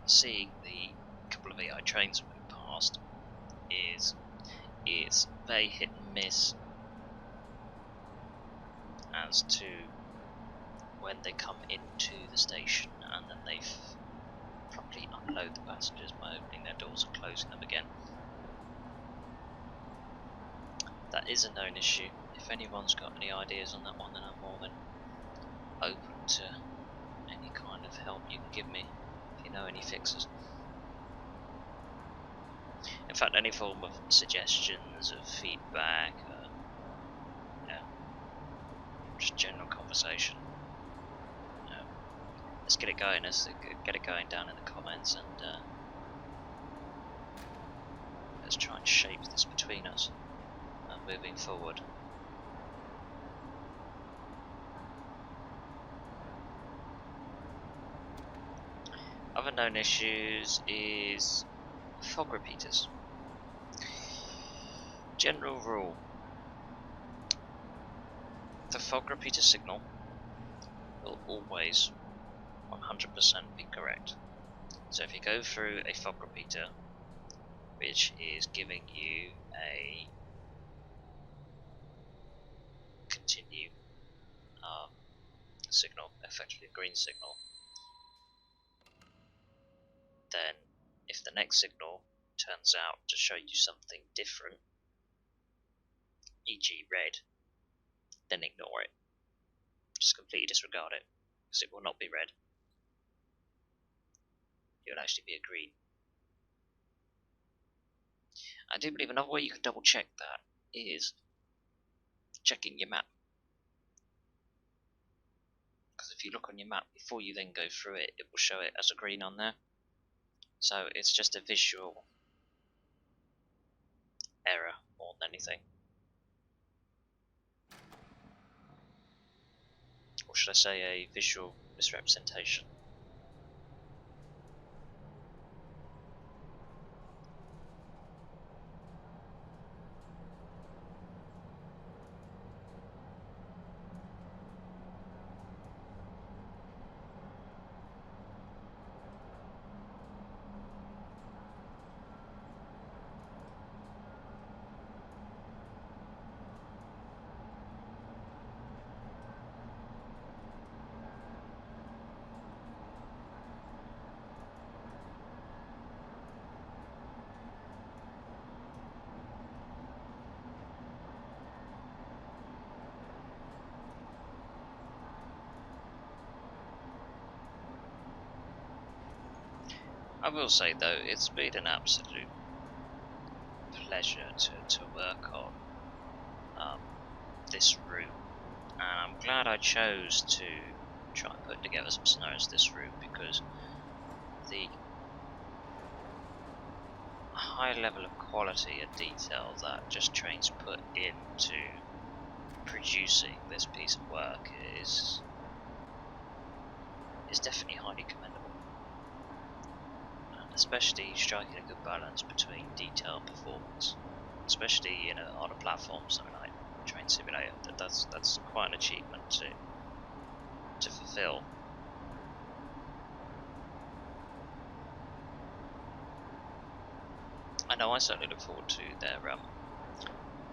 seeing the couple of EI trains move past is it's very hit and miss as to when they come into the station, and then they properly unload the passengers by opening their doors and closing them again. That is a known issue. If anyone's got any ideas on that one, then I'm more than open to any kind of help you can give me if you know any fixes. In fact, any form of suggestions, of feedback, just general conversation. Let's get it going. Let's get it going down in the comments, and let's try and shape this between us moving forward. Other known issues is fog repeaters. General rule: the fog repeater signal will always 100% be correct. So if you go through a fog repeater which is giving you a continue signal, effectively a green signal, then if the next signal turns out to show you something different, e.g. red, then ignore it. Just completely disregard it, because it will not be red. It will actually be a green. I do believe another way you can double check that is checking your map. Because if you look on your map before you then go through it, it will show it as a green on there. So it's just a visual error more than anything. Or should I say a visual misrepresentation. I will say though, it's been an absolute pleasure to work on this route, and I'm glad I chose to try and put together some scenarios this route, because the high level of quality and detail that just trains put into producing this piece of work is definitely highly commendable. Especially striking a good balance between detail and performance, especially on a platform something like Train Simulator. That's quite an achievement to fulfill. I know I certainly look forward to their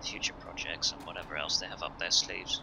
future projects and whatever else they have up their sleeves.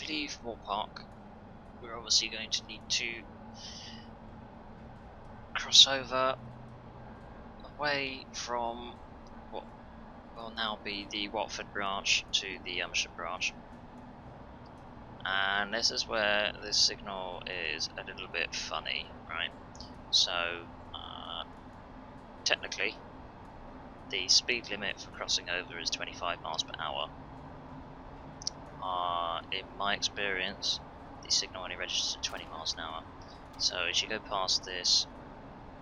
to leave Wembley Park, we're obviously going to need to cross over away from what will now be the Watford branch to the Amersham branch. And this is where this signal is a little bit funny, right? So, technically, the speed limit for crossing over is 25 miles per hour. In my experience, the signal only registers at 20 miles an hour. So as you go past this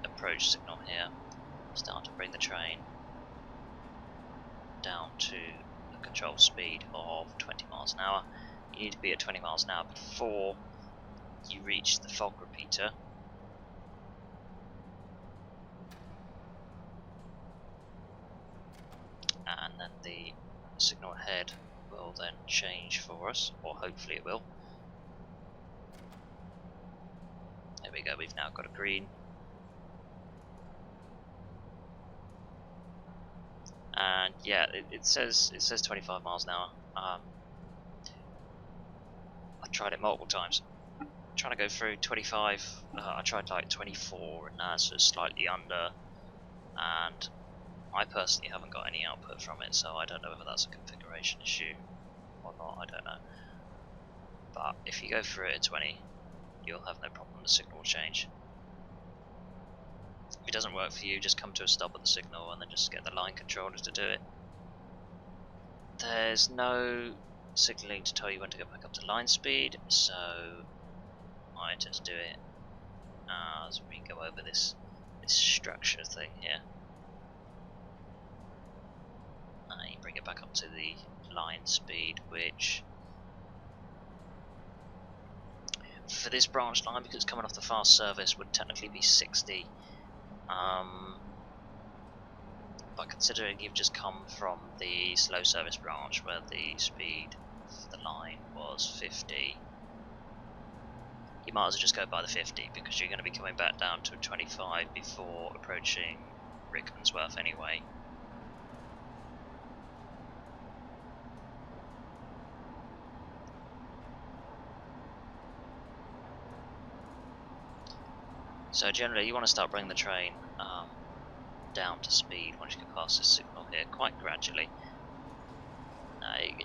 approach signal here, start to bring the train down to the control speed of 20 miles an hour. You need to be at 20 miles an hour before you reach the fog repeater. And then the signal ahead will then change for us, or hopefully it will. There we go, we've now got a green. And yeah, it says 25 miles an hour. I've tried it multiple times. Trying to go through 25, I tried like 24 and that's slightly under, and I personally haven't got any output from it, so I don't know whether that's a configuration issue or not, I don't know. But if you go through it at 20, you'll have no problem, the signal will change. If it doesn't work for you, just come to a stop at the signal and then just get the line controllers to do it. There's no signalling to tell you when to go back up to line speed, so I intend to do it as we go over this structure thing here. You bring it back up to the line speed, which for this branch line, because it's coming off the fast service, would technically be 60. But considering you've just come from the slow service branch where the speed of the line was 50, you might as well just go by the 50, because you're going to be coming back down to 25 before approaching Rickmansworth anyway. So generally you want to start bringing the train down to speed once you get past this signal here, quite gradually.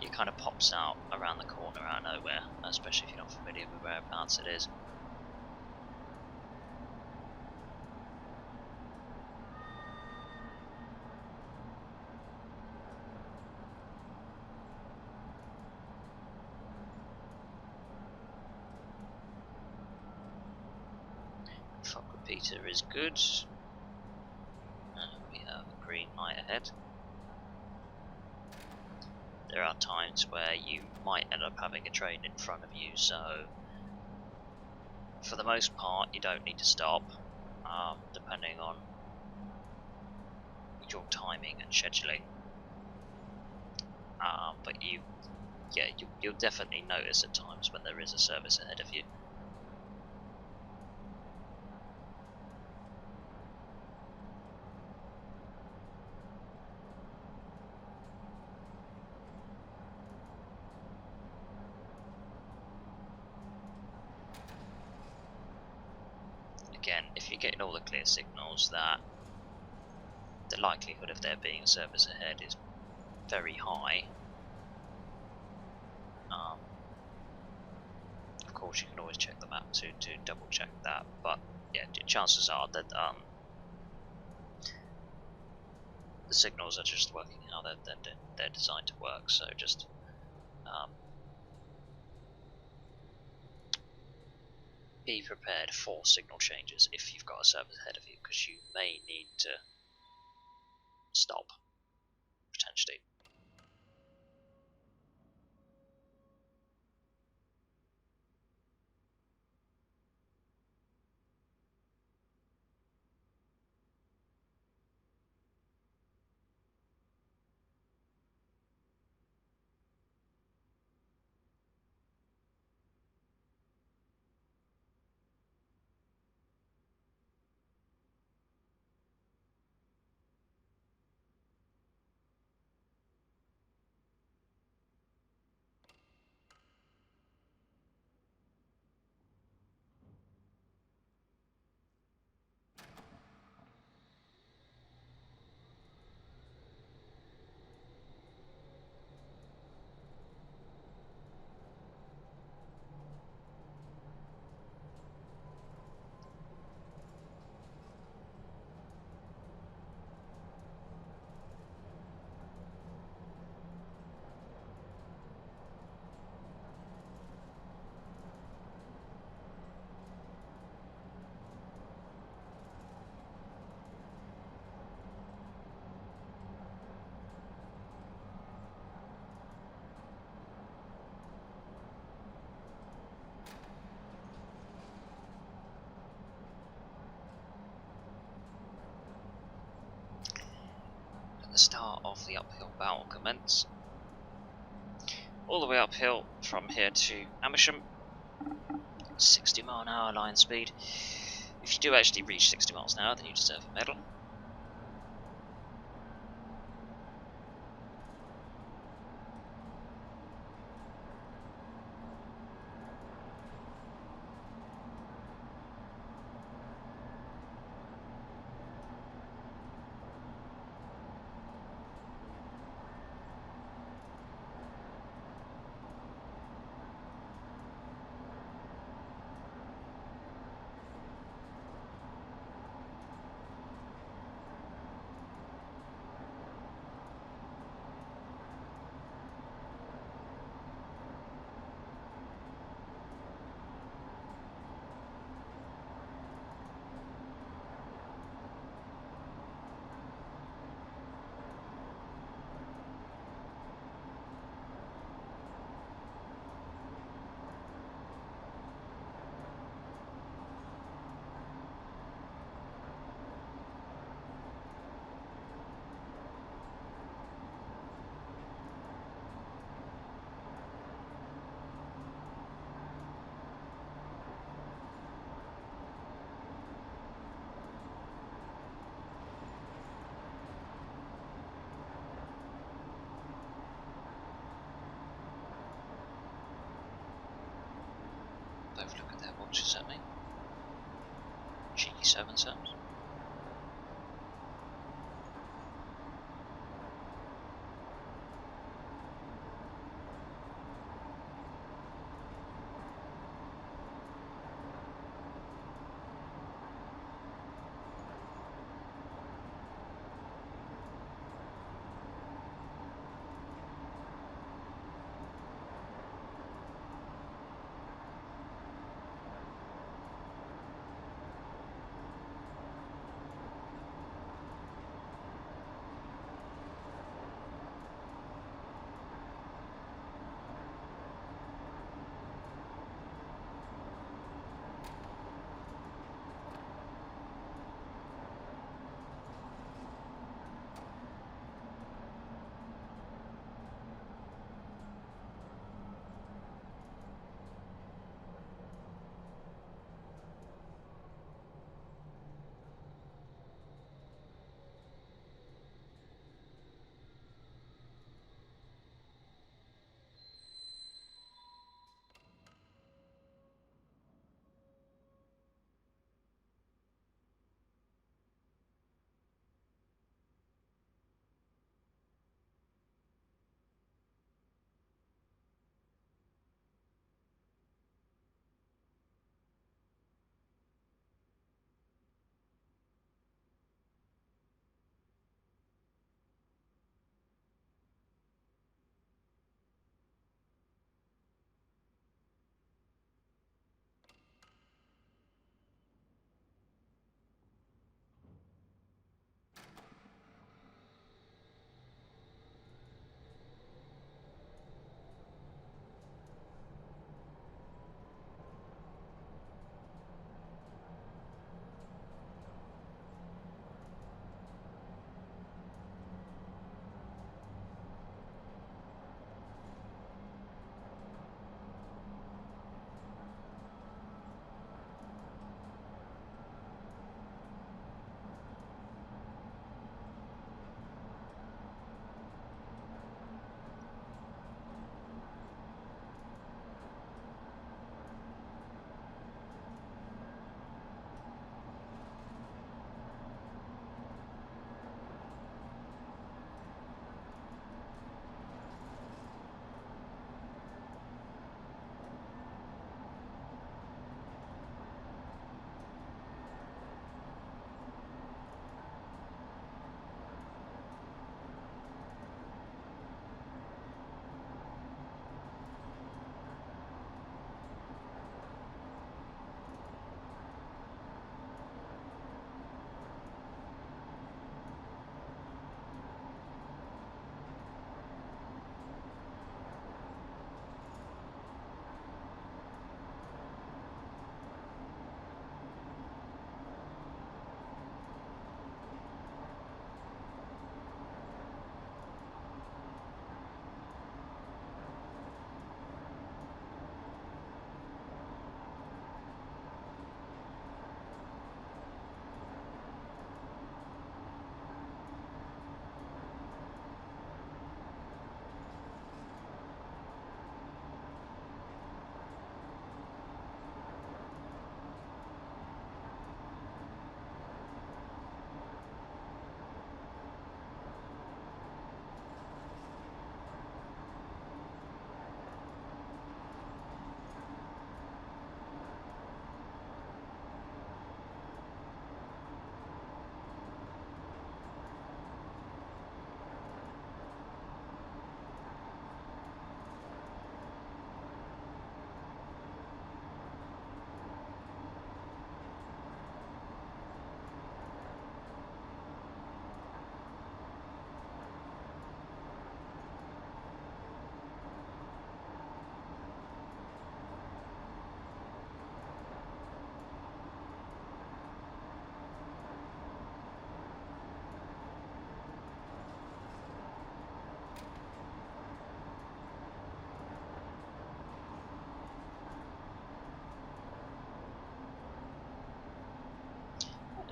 It kind of pops out around the corner out of nowhere, especially if you're not familiar with whereabouts it is. Fog repeater is good. We have a green light ahead. There are times where you might end up having a train in front of you, so for the most part you don't need to stop, depending on your timing and scheduling. But you'll definitely notice at times when there is a service ahead of you. Again, if you're getting all the clear signals, that the likelihood of there being a service ahead is very high. Of course, you can always check the map to double check that, but yeah, chances are that the signals are just working how they're designed to work. So just be prepared for signal changes if you've got a service ahead of you, because you may need to stop potentially. part of the uphill bout will commence. All the way uphill from here to Amersham, 60-mile-an-hour line speed. If you do actually reach 60 miles an hour, then you deserve a medal. Both look at their watches at me. Cheeky so-and-sos.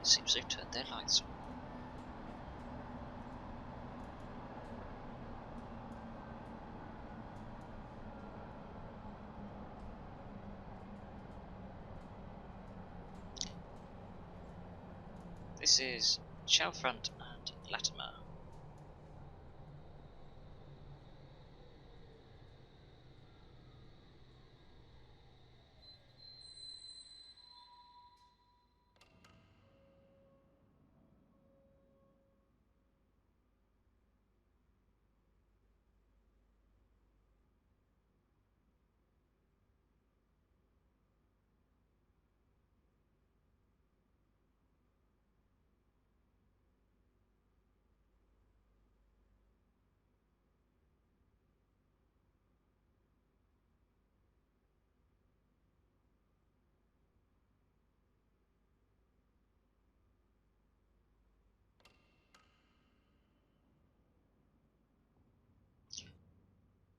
Seems they've turned their lights on. This is Chalfront and Latimer.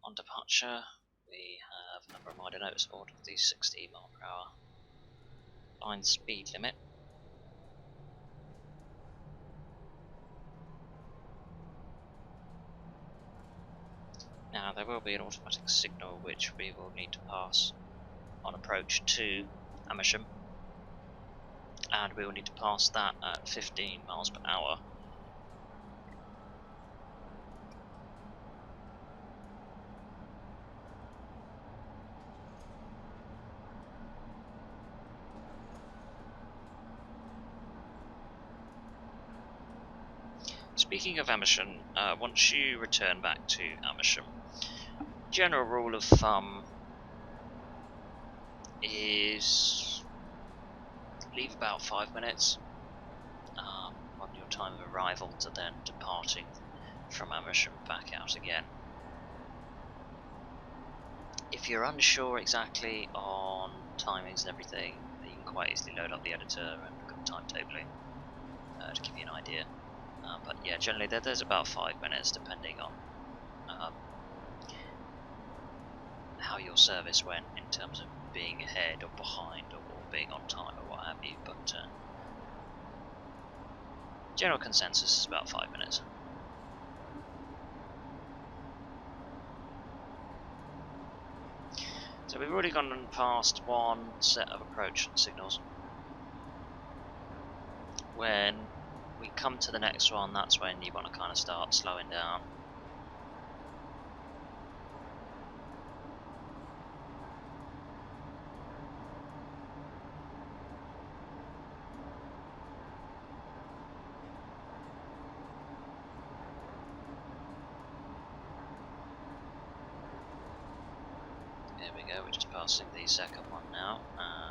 On departure, we have a reminder notice board of the 60 mph line speed limit. Now there will be an automatic signal which we will need to pass on approach to Amersham, and we will need to pass that at 15 miles per hour. Speaking of Amersham, once you return back to Amersham, general rule of thumb is leave about 5 minutes on your time of arrival to then departing from Amersham back out again. If you're unsure exactly on timings and everything, you can quite easily load up the editor and look at the timetabling to give you an idea. But yeah, generally there's about 5 minutes depending on how your service went in terms of being ahead or behind or being on time or what have you, but general consensus is about 5 minutes. So we've already gone past one set of approach signals. When we come to the next one, that's when you want to kind of start slowing down. There we go, we're just passing the second one now.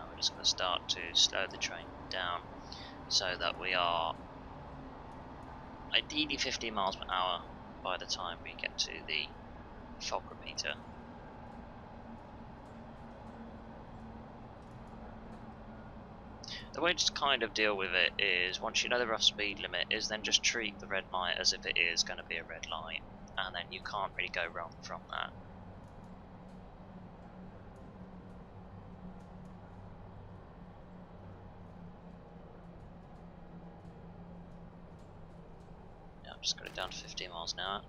We're just going to start to slow the train down so that we are ideally 15 miles per hour by the time we get to the fog repeater. The way to kind of deal with it is, once you know the rough speed limit, is then just treat the red light as if it is going to be a red light, and then you can't really go wrong from that. I've just got it down to 15 miles an hour.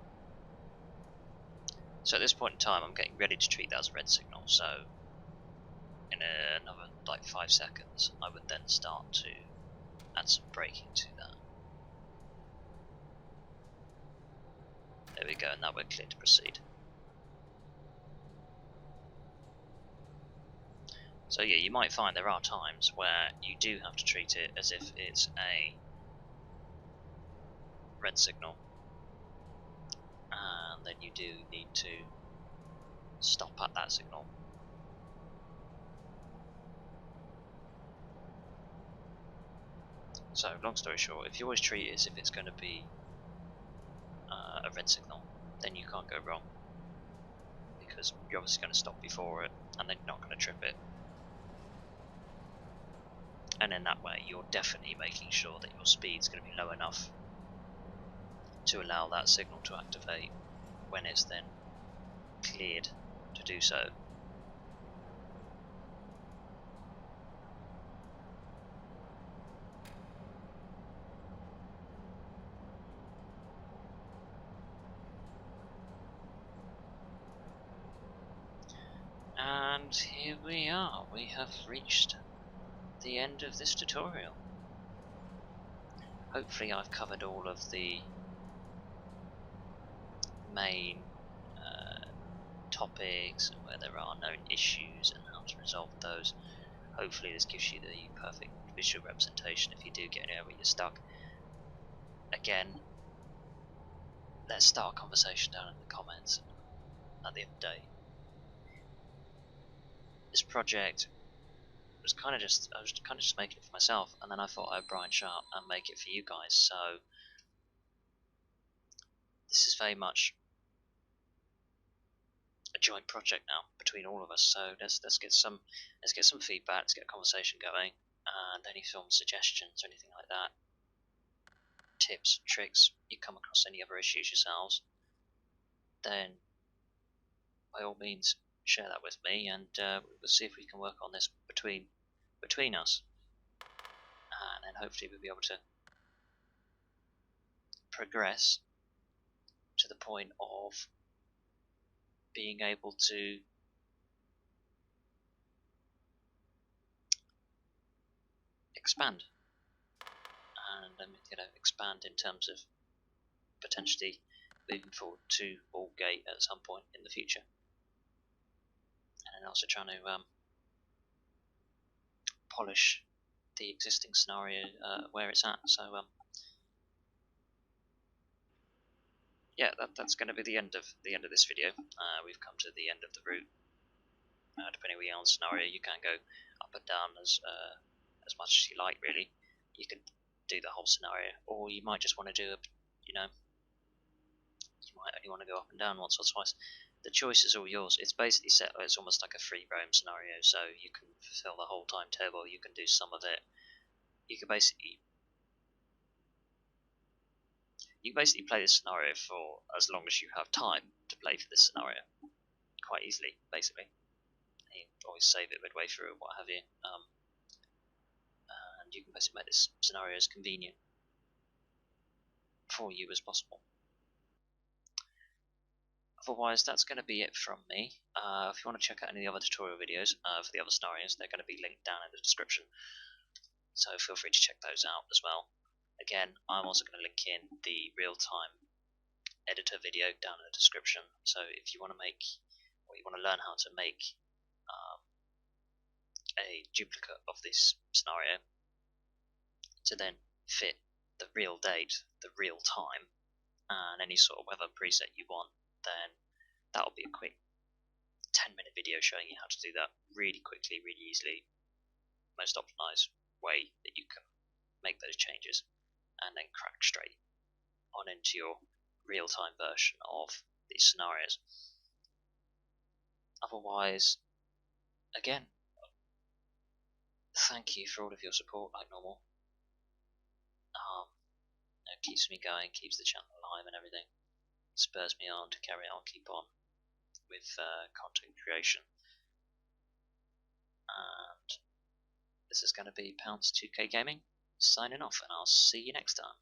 So at this point in time, I'm getting ready to treat that as a red signal, so in another like 5 seconds, I would then start to add some braking to that. There we go, and now we're clear to proceed. So yeah, you might find there are times where you do have to treat it as if it's a red signal, and then you do need to stop at that signal. So long story short, if you always treat it as if it's going to be a red signal, then you can't go wrong, because you're obviously going to stop before it, and then you're not going to trip it. And in that way, you're definitely making sure that your speed's going to be low enough to allow that signal to activate when it's then cleared to do so. And here we are, we have reached the end of this tutorial. Hopefully I've covered all of the main topics and where there are known issues and how to resolve those. Hopefully this gives you the perfect visual representation if you do get anywhere where you're stuck. Again, let's start a conversation down in the comments at the end of the day. This project was I was kind of just making it for myself, and then I thought I'd branch out and make it for you guys. So this is very much a joint project now between all of us. So let's get some feedback, let's get a conversation going, and any film suggestions or anything like that, tips, tricks, you come across any other issues yourselves, then by all means share that with me, and we'll see if we can work on this between us, and then hopefully we'll be able to progress to the point of being able to expand, and expand in terms of potentially moving forward to Aldgate at some point in the future, and also trying to polish the existing scenario where it's at. So yeah, that's going to be the end of this video. We've come to the end of the route. Depending where you are on the scenario, you can go up and down as much as you like. Really, you can do the whole scenario, or you might just want to do you might only want to go up and down once or twice. The choice is all yours. It's basically set. It's almost like a free roam scenario, so you can fulfill the whole timetable. You can do some of it. You can basically play this scenario for as long as you have time to play for this scenario, quite easily, basically. You always save it midway through or what have you, and you can basically make this scenario as convenient for you as possible. Otherwise, that's going to be it from me. If you want to check out any of the other tutorial videos for the other scenarios, they're going to be linked down in the description, so feel free to check those out as well. Again, I'm also going to link in the real-time editor video down in the description, so if you want to make, or you want to learn how to make a duplicate of this scenario to then fit the real date, the real time, and any sort of weather preset you want, then that'll be a quick 10-minute video showing you how to do that really quickly, really easily, most optimized way that you can make those changes, and then crack straight on into your real-time version of these scenarios. Otherwise, again, thank you for all of your support like normal. It keeps me going, keeps the channel alive and everything, spurs me on to carry on, keep on with content creation. And this is going to be Pounds 2K Gaming signing off, and I'll see you next time.